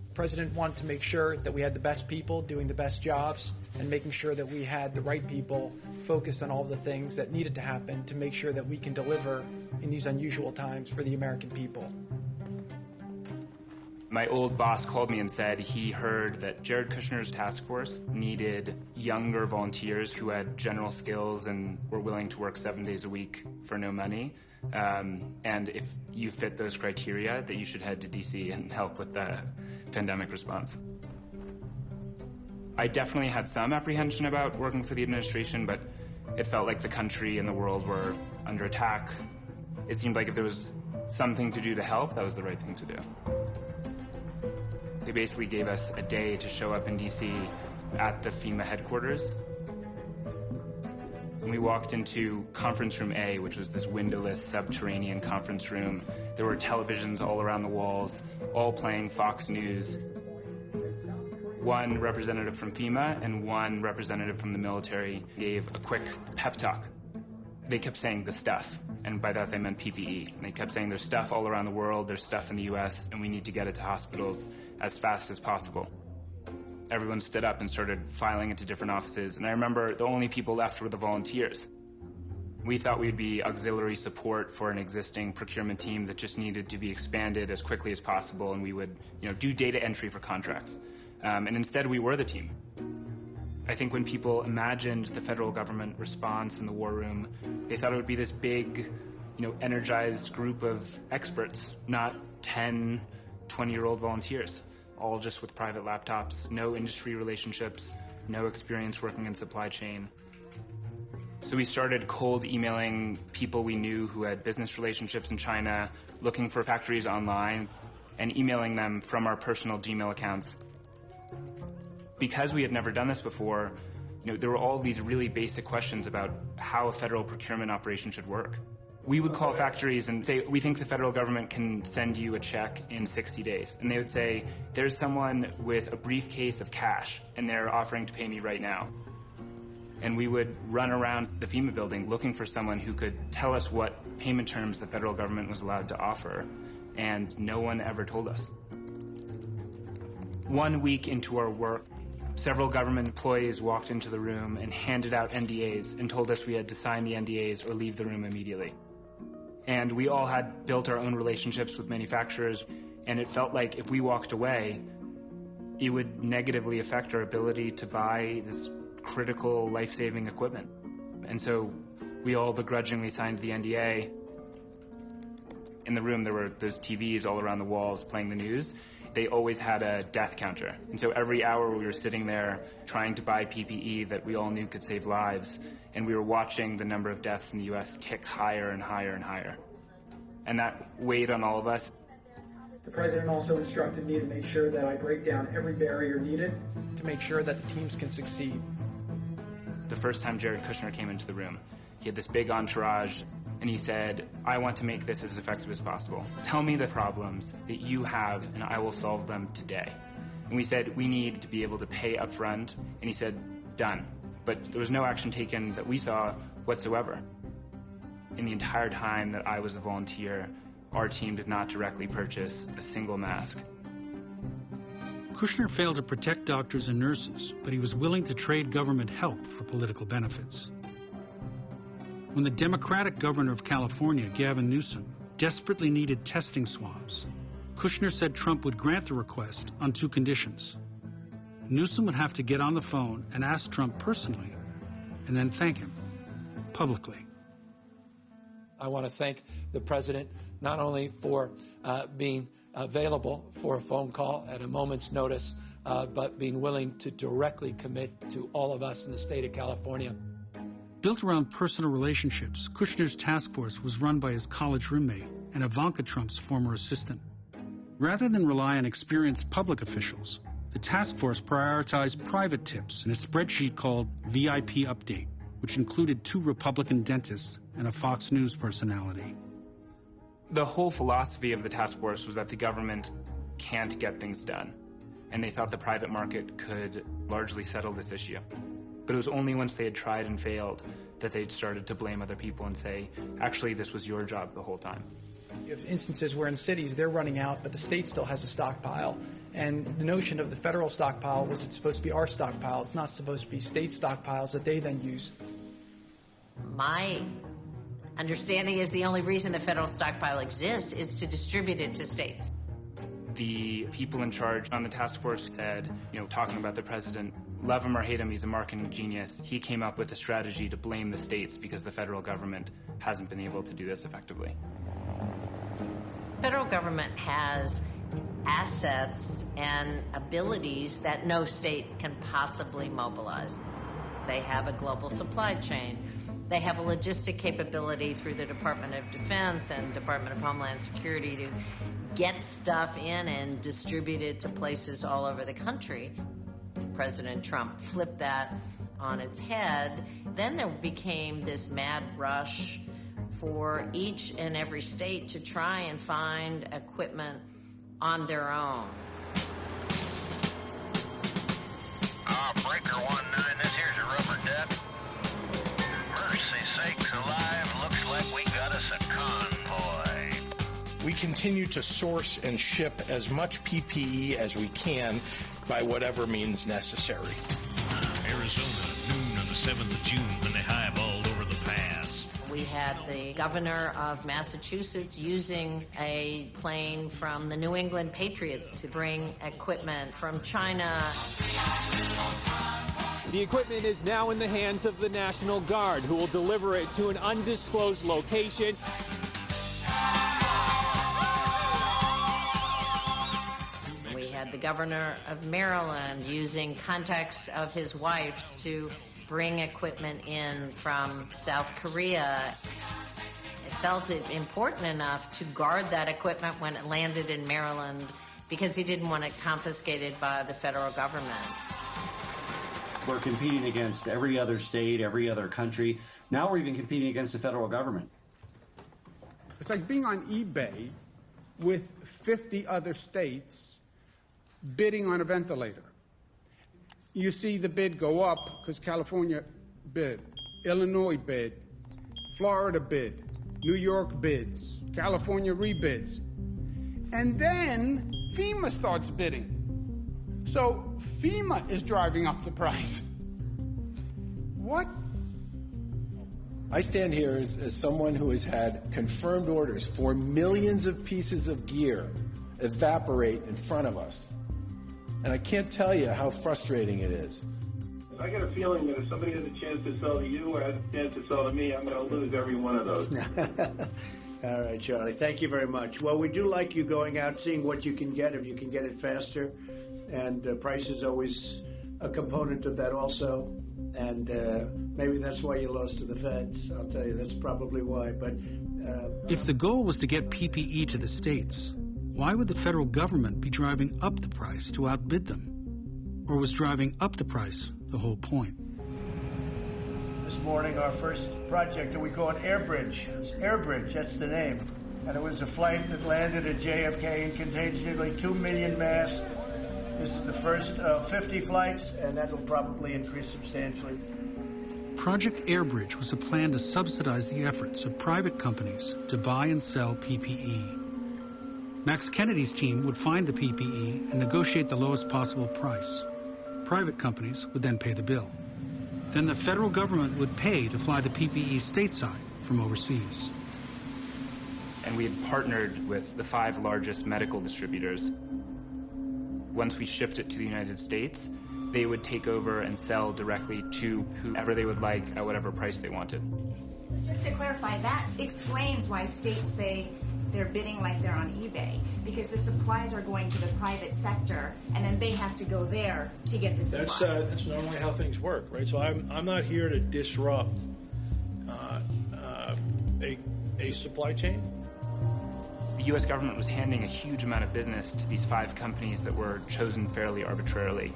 The president wanted to make sure that we had the best people doing the best jobs and making sure that we had the right people focused on all the things that needed to happen to make sure that we can deliver in these unusual times for the American people. My old boss called me and said he heard that Jared Kushner's task force needed younger volunteers who had general skills and were willing to work 7 days a week for no money. And if you fit those criteria, that you should head to DC and help with the pandemic response. I definitely had some apprehension about working for the administration, but it felt like the country and the world were under attack. It seemed like if there was something to do to help, that was the right thing to do. They basically gave us a day to show up in DC at the FEMA headquarters. And we walked into conference room A, which was this windowless subterranean conference room. There were televisions all around the walls, all playing Fox News. One representative from FEMA and one representative from the military gave a quick pep talk. They kept saying the stuff, and by that they meant PPE. And they kept saying there's stuff all around the world, there's stuff in the US, and we need to get it to hospitals as fast as possible. Everyone stood up and started filing into different offices, and I remember the only people left were the volunteers. We thought we'd be auxiliary support for an existing procurement team that just needed to be expanded as quickly as possible, and we would, do data entry for contracts. And instead, we were the team. I think when people imagined the federal government response in the war room, they thought it would be this big, energized group of experts, not 10, 20-year-old volunteers, all just with private laptops, no industry relationships, no experience working in supply chain. So we started cold emailing people we knew who had business relationships in China, looking for factories online, and emailing them from our personal Gmail accounts. Because we had never done this before, there were all these really basic questions about how a federal procurement operation should work. We would call factories and say, we think the federal government can send you a check in 60 days. And they would say, there's someone with a briefcase of cash, and they're offering to pay me right now. And we would run around the FEMA building looking for someone who could tell us what payment terms the federal government was allowed to offer. And no one ever told us. 1 week into our work, several government employees walked into the room and handed out NDAs and told us we had to sign the NDAs or leave the room immediately. And we all had built our own relationships with manufacturers, and it felt like if we walked away, it would negatively affect our ability to buy this critical life-saving equipment. And so we all begrudgingly signed the NDA. In the room, there were those TVs all around the walls playing the news. They always had a death counter. And so every hour we were sitting there trying to buy PPE that we all knew could save lives, and we were watching the number of deaths in the US tick higher and higher and higher. And that weighed on all of us. The president also instructed me to make sure that I break down every barrier needed to make sure that the teams can succeed. The first time Jared Kushner came into the room, he had this big entourage, and he said, I want to make this as effective as possible. Tell me the problems that you have, and I will solve them today. And we said, we need to be able to pay up front, and he said, done. But there was no action taken that we saw whatsoever. In the entire time that I was a volunteer, our team did not directly purchase a single mask. Kushner failed to protect doctors and nurses, but he was willing to trade government help for political benefits. When the Democratic governor of California, Gavin Newsom, desperately needed testing swabs, Kushner said Trump would grant the request on 2 conditions. Newsom would have to get on the phone and ask Trump personally, and then thank him publicly. I want to thank the president not only for being available for a phone call at a moment's notice, but being willing to directly commit to all of us in the state of California. Built around personal relationships, Kushner's task force was run by his college roommate and Ivanka Trump's former assistant. Rather than rely on experienced public officials, the task force prioritized private tips in a spreadsheet called VIP Update, which included 2 Republican dentists and a Fox News personality. The whole philosophy of the task force was that the government can't get things done, and they thought the private market could largely settle this issue. But it was only once they had tried and failed that they'd started to blame other people and say, actually, this was your job the whole time. You have instances where in cities they're running out, but the state still has a stockpile. And the notion of the federal stockpile was it's supposed to be our stockpile. It's not supposed to be state stockpiles that they then use. My understanding is the only reason the federal stockpile exists is to distribute it to states. the people in charge on the task force said, talking about the president, love him or hate him, he's a marketing genius. He came up with a strategy to blame the states because the federal government hasn't been able to do this effectively. Federal government has assets and abilities that no state can possibly mobilize. They have a global supply chain. They have a logistic capability through the Department of Defense and Department of Homeland Security to get stuff in and distribute it to places all over the country. President Trump flipped that on its head. Then there became this mad rush for each and every state to try and find equipment on their own. Breaker 19, this here's a rubber duck. Mercy sakes alive, looks like we got us a convoy. We continue to source and ship as much PPE as we can by whatever means necessary. Arizona, noon on the 7th of June, when they highballed over the pass. We had the governor of Massachusetts using a plane from the New England Patriots to bring equipment from China. The equipment is now in the hands of the National Guard, who will deliver it to an undisclosed location. We had the governor of Maryland using contacts of his wife's to bring equipment in from South Korea. It felt it important enough to guard that equipment when it landed in Maryland because he didn't want it confiscated by the federal government. We're competing against every other state, every other country. Now we're even competing against the federal government. It's like being on eBay with 50 other states bidding on a ventilator. You see the bid go up because California bid, Illinois bid, Florida bid, New York bids, California rebids. And then FEMA starts bidding. So FEMA is driving up the price. What? I stand here as someone who has had confirmed orders for millions of pieces of gear evaporate in front of us. And I can't tell you how frustrating it is. I got a feeling that if somebody has a chance to sell to you or has a chance to sell to me, I'm going to lose every one of those. All right, Charlie. Thank you very much. Well, we do like you going out, seeing what you can get, if you can get it faster. And price is always a component of that also. And maybe that's why you lost to the feds. I'll tell you, that's probably why. But if the goal was to get PPE to the states, why would the federal government be driving up the price to outbid them? Or was driving up the price the whole point? This morning, our first project, we call it Airbridge. It's Airbridge, that's the name. And it was a flight that landed at JFK and contains nearly 2 million masks. This is the first of 50 flights, and that will probably increase substantially. Project Airbridge was a plan to subsidize the efforts of private companies to buy and sell PPE. Max Kennedy's team would find the PPE and negotiate the lowest possible price. Private companies would then pay the bill. Then the federal government would pay to fly the PPE stateside from overseas. And we had partnered with the 5 largest medical distributors. Once we shipped it to the United States, they would take over and sell directly to whoever they would like at whatever price they wanted. Just to clarify, that explains why states say they're bidding like they're on eBay, because the supplies are going to the private sector, and then they have to go there to get the supplies. That's normally how things work, right? So I'm not here to disrupt a supply chain. The U.S. government was handing a huge amount of business to these 5 companies that were chosen fairly arbitrarily.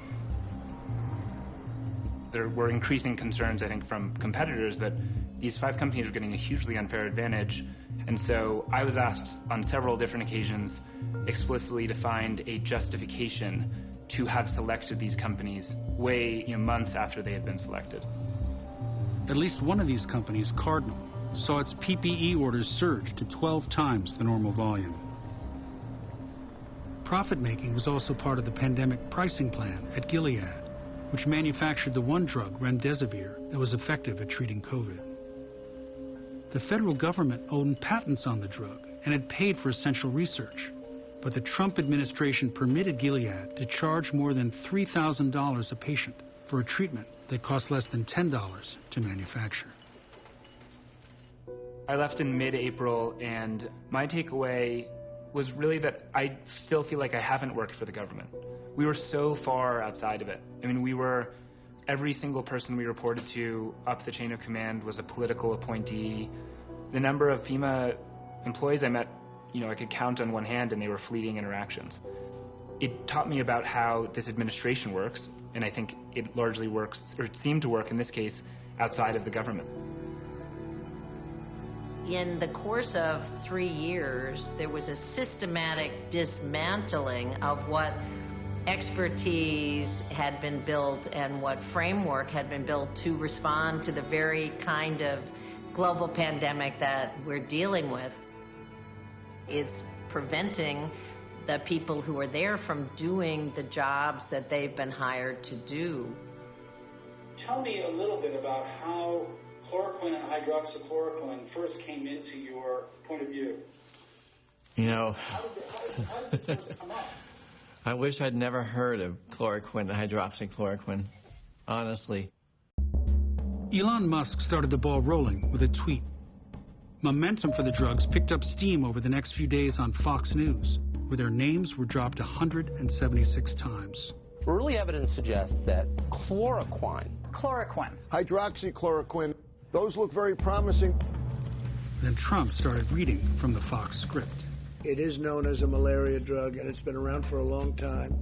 There were increasing concerns, I think, from competitors that these 5 companies were getting a hugely unfair advantage. And so I was asked on several different occasions explicitly to find a justification to have selected these companies months after they had been selected. At least one of these companies, Cardinal, saw its PPE orders surge to 12 times the normal volume. Profit-making was also part of the pandemic pricing plan at Gilead, which manufactured the one drug, remdesivir, that was effective at treating COVID. The federal government owned patents on the drug and had paid for essential research, but the Trump administration permitted Gilead to charge more than $3,000 a patient for a treatment that cost less than $10 to manufacture. I left in mid-April, and my takeaway was really that I still feel like I haven't worked for the government. We were so far outside of it. I mean, every single person we reported to up the chain of command was a political appointee. The number of FEMA employees I met, I could count on one hand, and they were fleeting interactions. It taught me about how this administration works, and I think it largely works, or it seemed to work in this case, outside of the government. In the course of 3 years, there was a systematic dismantling of what expertise had been built and what framework had been built to respond to the very kind of global pandemic that we're dealing with. It's preventing the people who are there from doing the jobs that they've been hired to do. Tell me a little bit about how chloroquine and hydroxychloroquine first came into your point of view. How did this first come up? I wish I'd never heard of chloroquine and hydroxychloroquine, honestly. Elon Musk started the ball rolling with a tweet. Momentum for the drugs picked up steam over the next few days on Fox News, where their names were dropped 176 times. Early evidence suggests that chloroquine, hydroxychloroquine, those look very promising. Then Trump started reading from the Fox script. It is known as a malaria drug, and it's been around for a long time.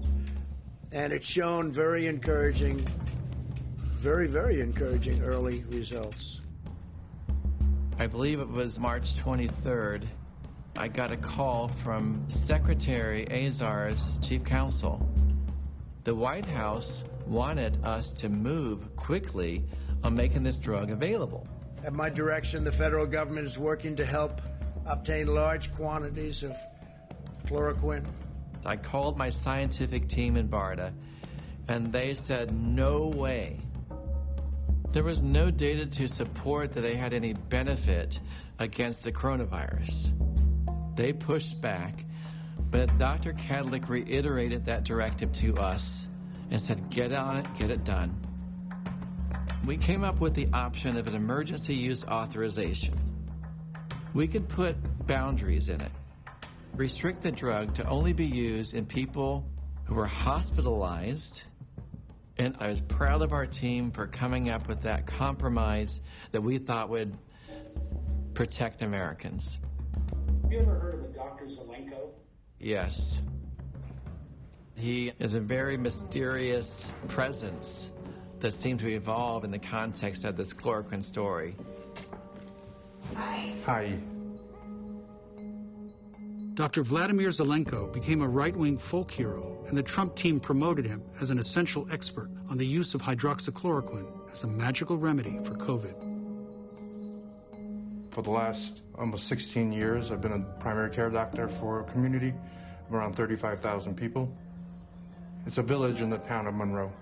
And it's shown very encouraging, very, very encouraging early results. I believe it was March 23rd. I got a call from Secretary Azar's chief counsel. The White House wanted us to move quickly on making this drug available. At my direction, the federal government is working to help obtain large quantities of chloroquine. I called my scientific team in BARDA, and they said, no way. There was no data to support that they had any benefit against the coronavirus. They pushed back, but Dr. Kadlik reiterated that directive to us and said, get on it, get it done. We came up with the option of an emergency use authorization. We could put boundaries in it, restrict the drug to only be used in people who were hospitalized, and I was proud of our team for coming up with that compromise that we thought would protect Americans. Have you ever heard of a Dr. Zelenko? Yes. He is a very mysterious presence that seemed to evolve in the context of this chloroquine story. Hi. Dr. Vladimir Zelenko became a right-wing folk hero, and the Trump team promoted him as an essential expert on the use of hydroxychloroquine as a magical remedy for COVID. For the last almost 16 years, I've been a primary care doctor for a community of around 35,000 people. It's a village in the town of Monroe.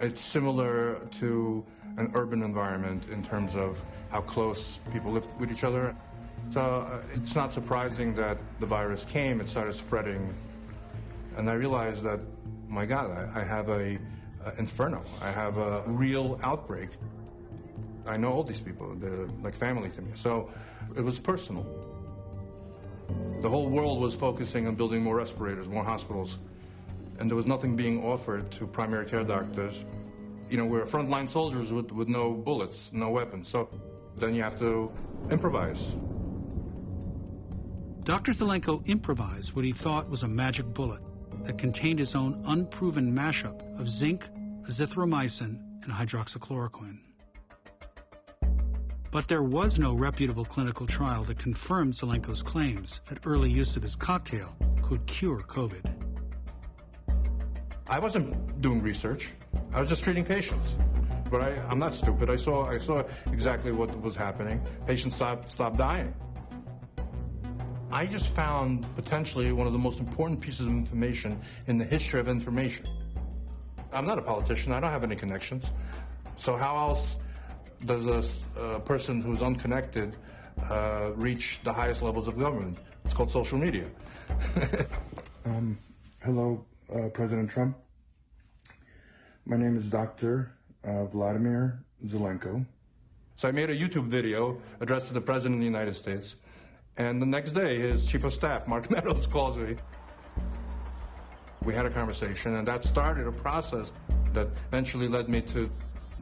It's similar to an urban environment in terms of how close people live with each other. So it's not surprising that the virus came, it started spreading. And I realized that, my God, I have a inferno. I have a real outbreak. I know all these people, they're like family to me. So it was personal. The whole world was focusing on building more respirators, more hospitals. And there was nothing being offered to primary care doctors. We're frontline soldiers with no bullets, no weapons. So then you have to improvise. Dr. Zelenko improvised what he thought was a magic bullet that contained his own unproven mashup of zinc, azithromycin, and hydroxychloroquine. But there was no reputable clinical trial that confirmed Zelenko's claims that early use of his cocktail could cure COVID. I wasn't doing research. I was just treating patients. But I'm not stupid. I saw exactly what was happening. Patients stopped dying. I just found potentially one of the most important pieces of information in the history of information. I'm not a politician. I don't have any connections. So how else does a person who's unconnected reach the highest levels of government? It's called social media. Hello, President Trump. My name is Dr. Vladimir Zelenko. So I made a YouTube video addressed to the President of the United States. And the next day, his Chief of Staff, Mark Meadows, calls me. We had a conversation, and that started a process that eventually led me to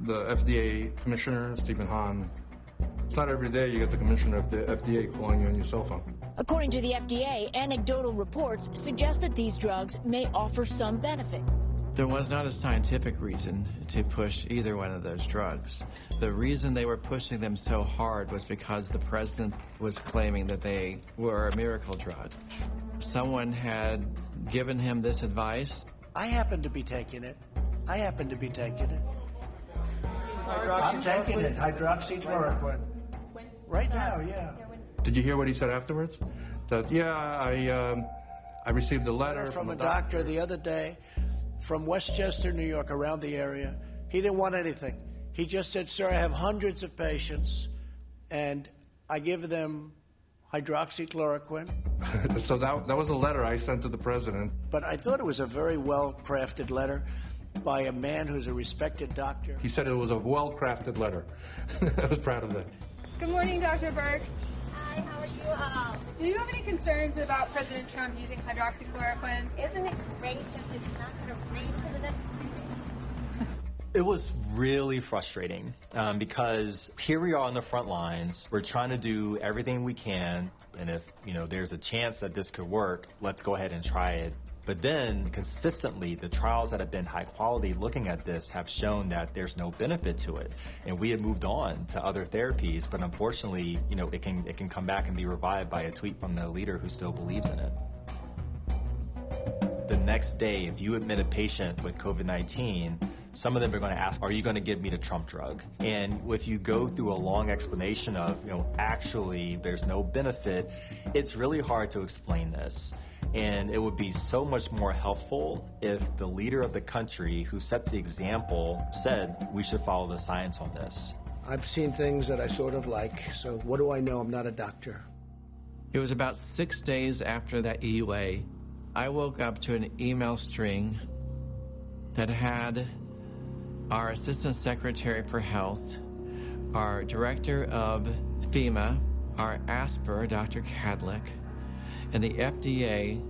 the FDA Commissioner, Stephen Hahn. It's not every day you get the Commissioner of the FDA calling you on your cell phone. According to the FDA, anecdotal reports suggest that these drugs may offer some benefit. There was not a scientific reason to push either one of those drugs. The reason they were pushing them so hard was because the president was claiming that they were a miracle drug. Someone had given him this advice. I happen to be taking it. I'm taking it, hydroxychloroquine. Right now, yeah. Did you hear what he said afterwards? That, I received a letter from a doctor the other day from Westchester, New York, around the area. He didn't want anything. He just said, sir, I have hundreds of patients, and I give them hydroxychloroquine. So that was a letter I sent to the president. But I thought it was a very well-crafted letter by a man who's a respected doctor. He said it was a well-crafted letter. I was proud of that. Good morning, Dr. Birx. Hi, how are you all? Do you have any concerns about President Trump using hydroxychloroquine? Isn't it great if it's not going to rain for the next 3 weeks? It was really frustrating because here we are on the front lines. We're trying to do everything we can, and if there's a chance that this could work, let's go ahead and try it. But then, consistently, the trials that have been high quality looking at this have shown that there's no benefit to it. And we have moved on to other therapies, but unfortunately, it can come back and be revived by a tweet from the leader who still believes in it. The next day, if you admit a patient with COVID-19, some of them are going to ask, are you going to give me the Trump drug? And if you go through a long explanation of, actually there's no benefit, it's really hard to explain this. And it would be so much more helpful if the leader of the country who sets the example said we should follow the science on this. I've seen things that I sort of like, so what do I know? I'm not a doctor. It was about 6 days after that EUA, I woke up to an email string that had our Assistant Secretary for Health, our Director of FEMA, our ASPR, Dr. Kadlik, and the FDA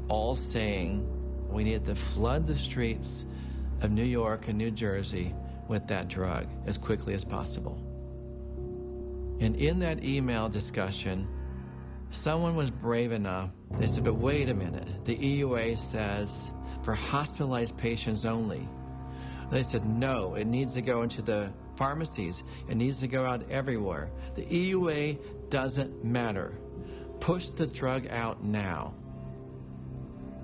all saying we needed to flood the streets of New York and New Jersey with that drug as quickly as possible. And in that email discussion, someone was brave enough. They said, but wait a minute. The EUA says for hospitalized patients only. They said, no, it needs to go into the pharmacies. It needs to go out everywhere. The EUA doesn't matter. Push the drug out now.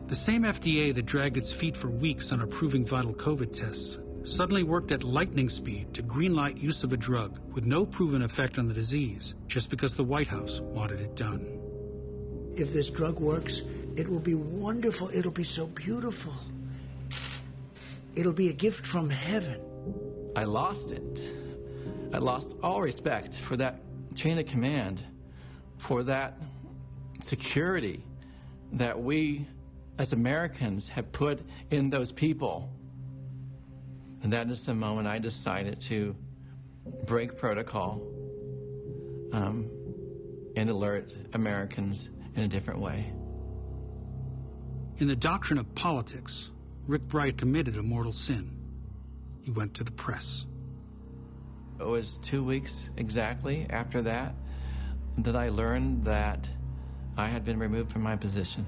The same FDA that dragged its feet for weeks on approving vital COVID tests suddenly worked at lightning speed to greenlight use of a drug with no proven effect on the disease, just because the White House wanted it done. If this drug works, it will be wonderful. It'll be so beautiful. It'll be a gift from heaven. I lost it. I lost all respect for that chain of command, for that security that we as Americans have put in those people. And that is the moment I decided to break protocol and alert Americans in a different way. In the doctrine of politics, Rick Bright committed a mortal sin. He went to the press. It was 2 weeks exactly after that that I learned that I had been removed from my position.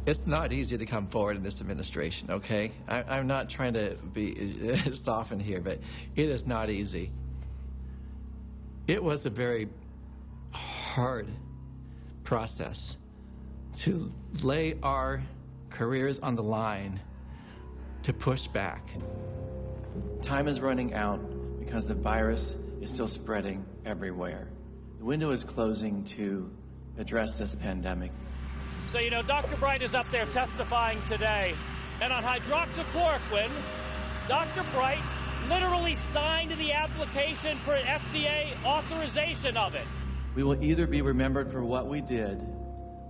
It's not easy to come forward in this administration, okay? I'm not trying to be softened here, but it is not easy. It was a very hard process to lay our careers on the line to push back. Time is running out because the virus is still spreading everywhere. The window is closing to address this pandemic. So, Dr. Bright is up there testifying today. And on hydroxychloroquine, Dr. Bright literally signed the application for FDA authorization of it. We will either be remembered for what we did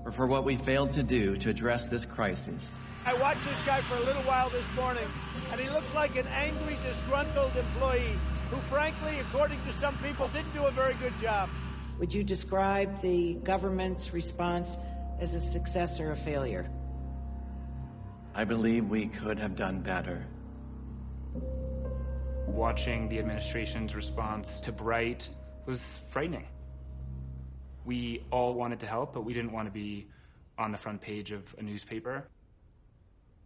or for what we failed to do to address this crisis. I watched this guy for a little while this morning, and he looks like an angry, disgruntled employee who, frankly, according to some people, didn't do a very good job. Would you describe the government's response as a success or a failure? I believe we could have done better. Watching the administration's response to Bright was frightening. We all wanted to help, but we didn't want to be on the front page of a newspaper.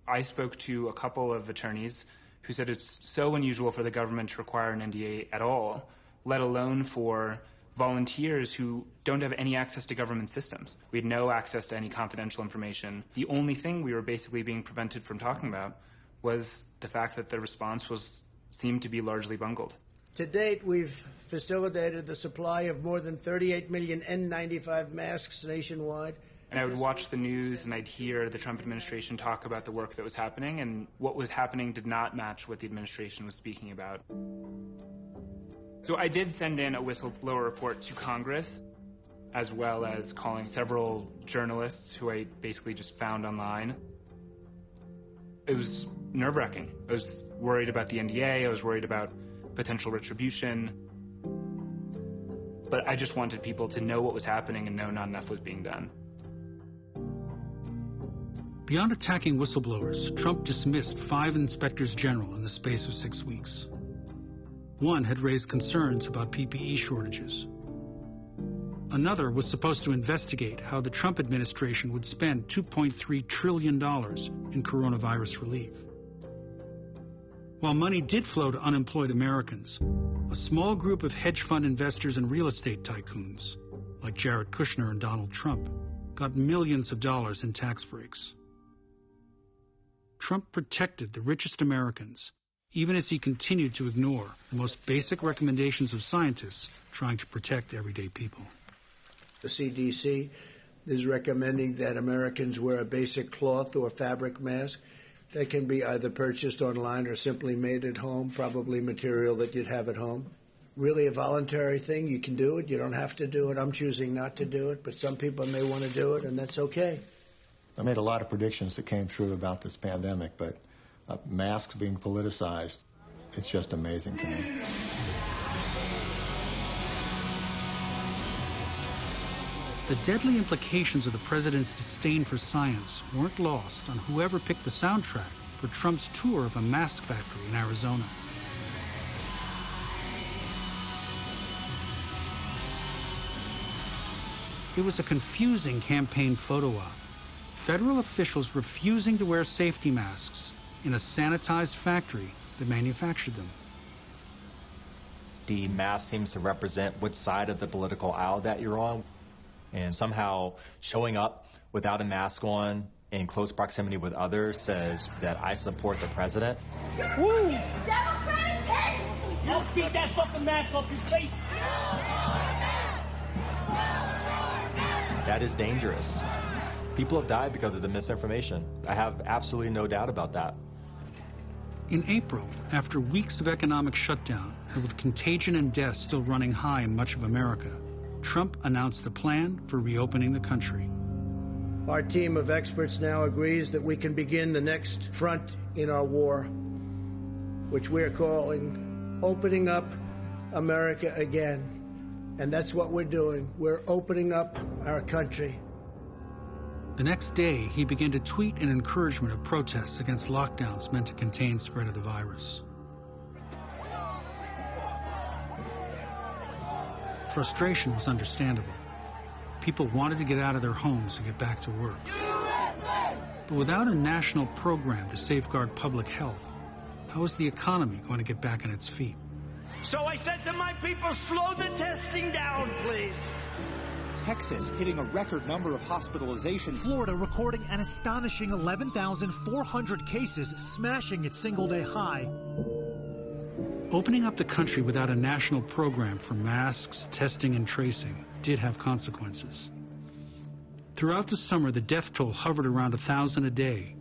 I spoke to a couple of attorneys who said it's so unusual for the government to require an NDA at all, let alone for volunteers who don't have any access to government systems. We had no access to any confidential information. The only thing we were basically being prevented from talking about was the fact that the response seemed to be largely bungled. To date, we've facilitated the supply of more than 38 million N95 masks nationwide. And I would watch the news and I'd hear the Trump administration talk about the work that was happening, and what was happening did not match what the administration was speaking about. So I did send in a whistleblower report to Congress, as well as calling several journalists who I basically just found online. It was nerve-wracking. I was worried about the NDA, I was worried about potential retribution, but I just wanted people to know what was happening and know not enough was being done. Beyond attacking whistleblowers, Trump dismissed 5 inspectors general in the space of 6 weeks. One had raised concerns about PPE shortages. Another was supposed to investigate how the Trump administration would spend $2.3 trillion in coronavirus relief. While money did flow to unemployed Americans, a small group of hedge fund investors and real estate tycoons, like Jared Kushner and Donald Trump, got millions of dollars in tax breaks. Trump protected the richest Americans, even as he continued to ignore the most basic recommendations of scientists trying to protect everyday people. The CDC is recommending that Americans wear a basic cloth or fabric mask. They can be either purchased online or simply made at home, probably material that you'd have at home. Really a voluntary thing. You can do it. You don't have to do it. I'm choosing not to do it, but some people may want to do it, and that's okay. I made a lot of predictions that came true about this pandemic, but masks being politicized, it's just amazing to me. The deadly implications of the president's disdain for science weren't lost on whoever picked the soundtrack for Trump's tour of a mask factory in Arizona. It was a confusing campaign photo op. Federal officials refusing to wear safety masks in a sanitized factory that manufactured them. The mask seems to represent which side of the political aisle that you're on. And somehow showing up without a mask on in close proximity with others says that I support the president. Woo! Democratic kids! Don't keep that fucking mask off your face! That is dangerous. People have died because of the misinformation. I have absolutely no doubt about that. In April, after weeks of economic shutdown and with contagion and deaths still running high in much of America, Trump announced a plan for reopening the country. Our team of experts now agrees that we can begin the next front in our war, which we're calling Opening Up America Again. And that's what we're doing. We're opening up our country. The next day, he began to tweet an encouragement of protests against lockdowns meant to contain spread of the virus. Frustration was understandable. People wanted to get out of their homes and get back to work. But without a national program to safeguard public health, how is the economy going to get back on its feet? So I said to my people, slow the testing down, please. Texas hitting a record number of hospitalizations. Florida recording an astonishing 11,400 cases, smashing its single-day high. Opening up the country without a national program for masks, testing, and tracing did have consequences. Throughout the summer, the death toll hovered around 1,000 a day,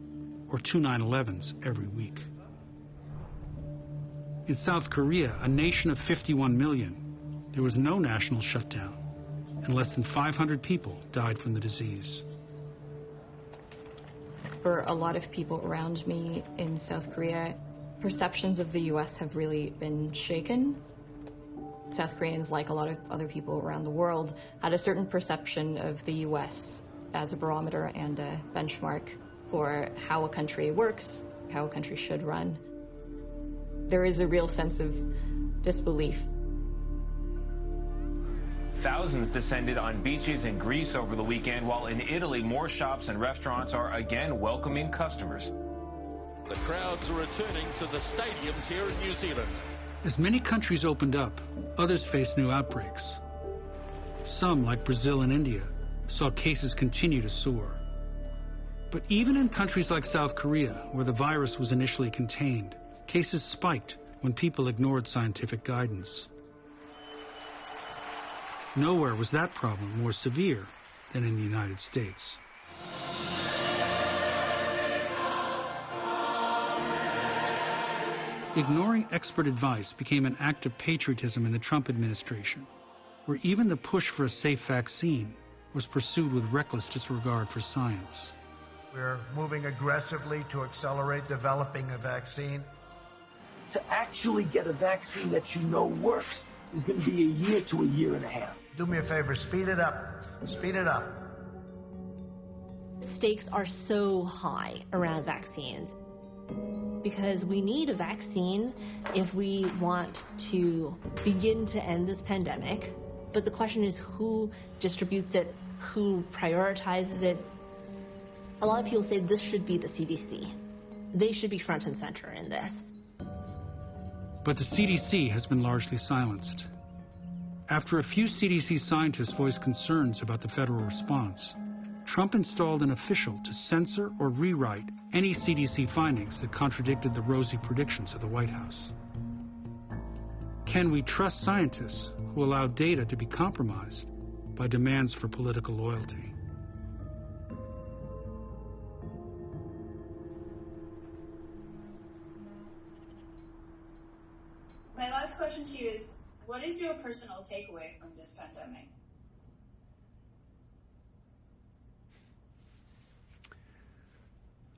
or 2 9/11s every week. In South Korea, a nation of 51 million, there was no national shutdown. and less than 500 people died from the disease. For a lot of people around me in South Korea, perceptions of the U.S. have really been shaken. South Koreans, like a lot of other people around the world, had a certain perception of the U.S. as a barometer and a benchmark for how a country works, how a country should run. There is a real sense of disbelief. Thousands descended on beaches in Greece over the weekend, while in Italy, more shops and restaurants are again welcoming customers. The crowds are returning to the stadiums here in New Zealand. As many countries opened up, others faced new outbreaks. Some, like Brazil and India, saw cases continue to soar. But even in countries like South Korea, where the virus was initially contained, cases spiked when people ignored scientific guidance. Nowhere was that problem more severe than in the United States. Ignoring expert advice became an act of patriotism in the Trump administration, where even the push for a safe vaccine was pursued with reckless disregard for science. We're moving aggressively to accelerate developing a vaccine. To actually get a vaccine that you know works is going to be a year to a year and a half. Do me a favor, speed it up. Speed it up. Stakes are so high around vaccines because we need a vaccine if we want to begin to end this pandemic. But the question is who distributes it, who prioritizes it. A lot of people say this should be the CDC. They should be front and center in this. But the CDC has been largely silenced. After a few CDC scientists voiced concerns about the federal response, Trump installed an official to censor or rewrite any CDC findings that contradicted the rosy predictions of the White House. Can we trust scientists who allow data to be compromised by demands for political loyalty? My last question to you is, what is your personal takeaway from this pandemic?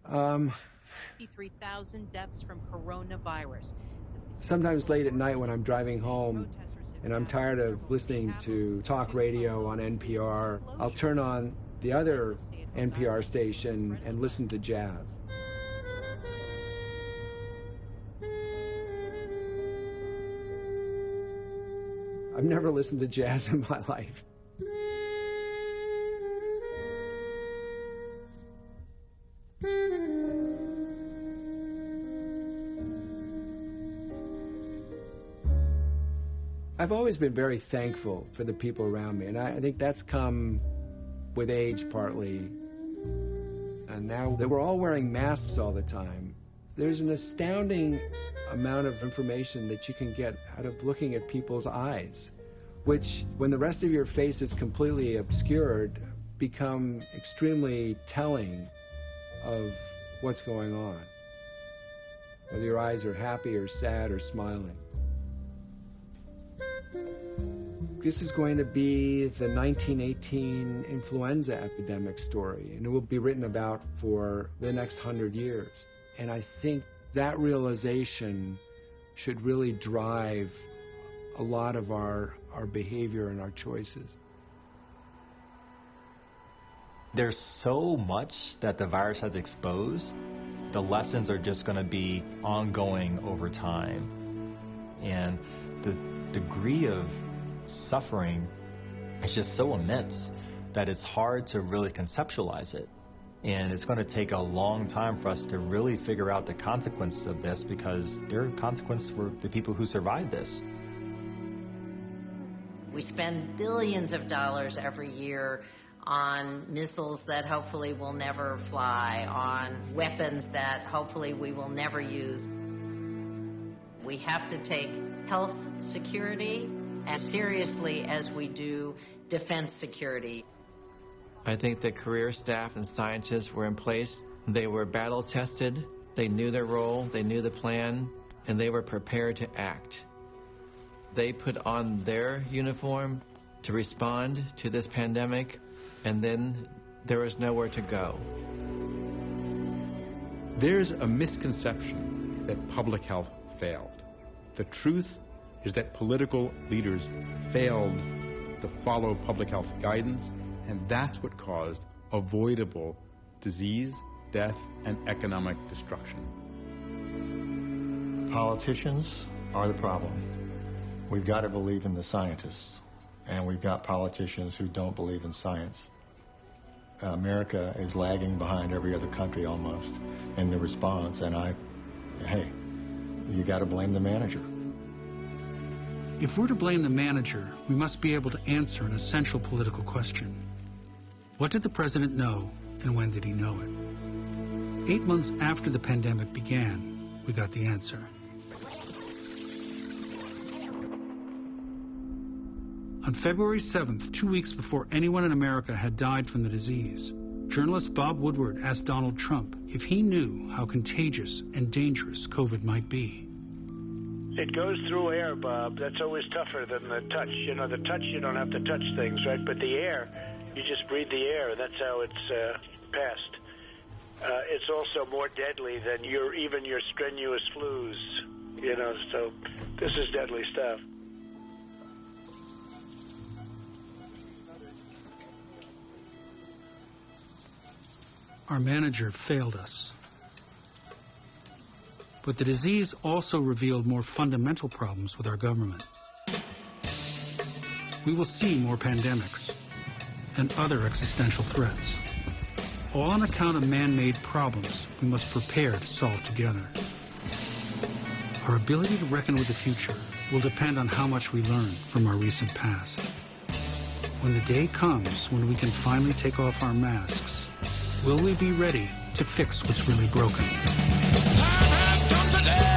Um, 53,000 deaths from coronavirus. Sometimes late at night when I'm driving home and I'm tired of listening to talk radio on NPR, I'll turn on the other NPR station and listen to jazz. I've never listened to jazz in my life. I've always been very thankful for the people around me, and I think that's come with age partly. And now that we're all wearing masks all the time, there's an astounding amount of information that you can get out of looking at people's eyes, which, when the rest of your face is completely obscured, become extremely telling of what's going on, whether your eyes are happy or sad or smiling. This is going to be the 1918 influenza epidemic story, and it will be written about for the next 100 years. And I think that realization should really drive a lot of our behavior and our choices. There's so much that the virus has exposed. The lessons are just going to be ongoing over time. And the degree of suffering is just so immense that it's hard to really conceptualize it. And it's going to take a long time for us to really figure out the consequences of this, because there are consequences for the people who survived this. We spend billions of dollars every year on missiles that hopefully will never fly, on weapons that hopefully we will never use. We have to take health security as seriously as we do defense security. I think the career staff and scientists were in place. They were battle tested, they knew their role, they knew the plan, and they were prepared to act. They put on their uniform to respond to this pandemic, and then there was nowhere to go. There's a misconception that public health failed. The truth is that political leaders failed to follow public health guidance, and that's what caused avoidable disease, death, and economic destruction. Politicians are the problem. We've got to believe in the scientists, and we've got politicians who don't believe in science. America is lagging behind every other country almost in the response, and hey, you got to blame the manager. If we're to blame the manager, we must be able to answer an essential political question. What did the president know, and when did he know it? 8 months after the pandemic began, we got the answer. On February 7th, 2 weeks before anyone in America had died from the disease, journalist Bob Woodward asked Donald Trump if he knew how contagious and dangerous COVID might be. It goes through air, Bob. That's always tougher than the touch. You know, the touch, you don't have to touch things, right? But the air, you just breathe the air. That's how it's passed. It's also more deadly than even your strenuous flus, you know, so this is deadly stuff. Our manager failed us. But the disease also revealed more fundamental problems with our government. We will see more pandemics and other existential threats, all on account of man-made problems we must prepare to solve together. Our ability to reckon with the future will depend on how much we learn from our recent past. When the day comes when we can finally take off our masks, will we be ready to fix what's really broken? Time has come today.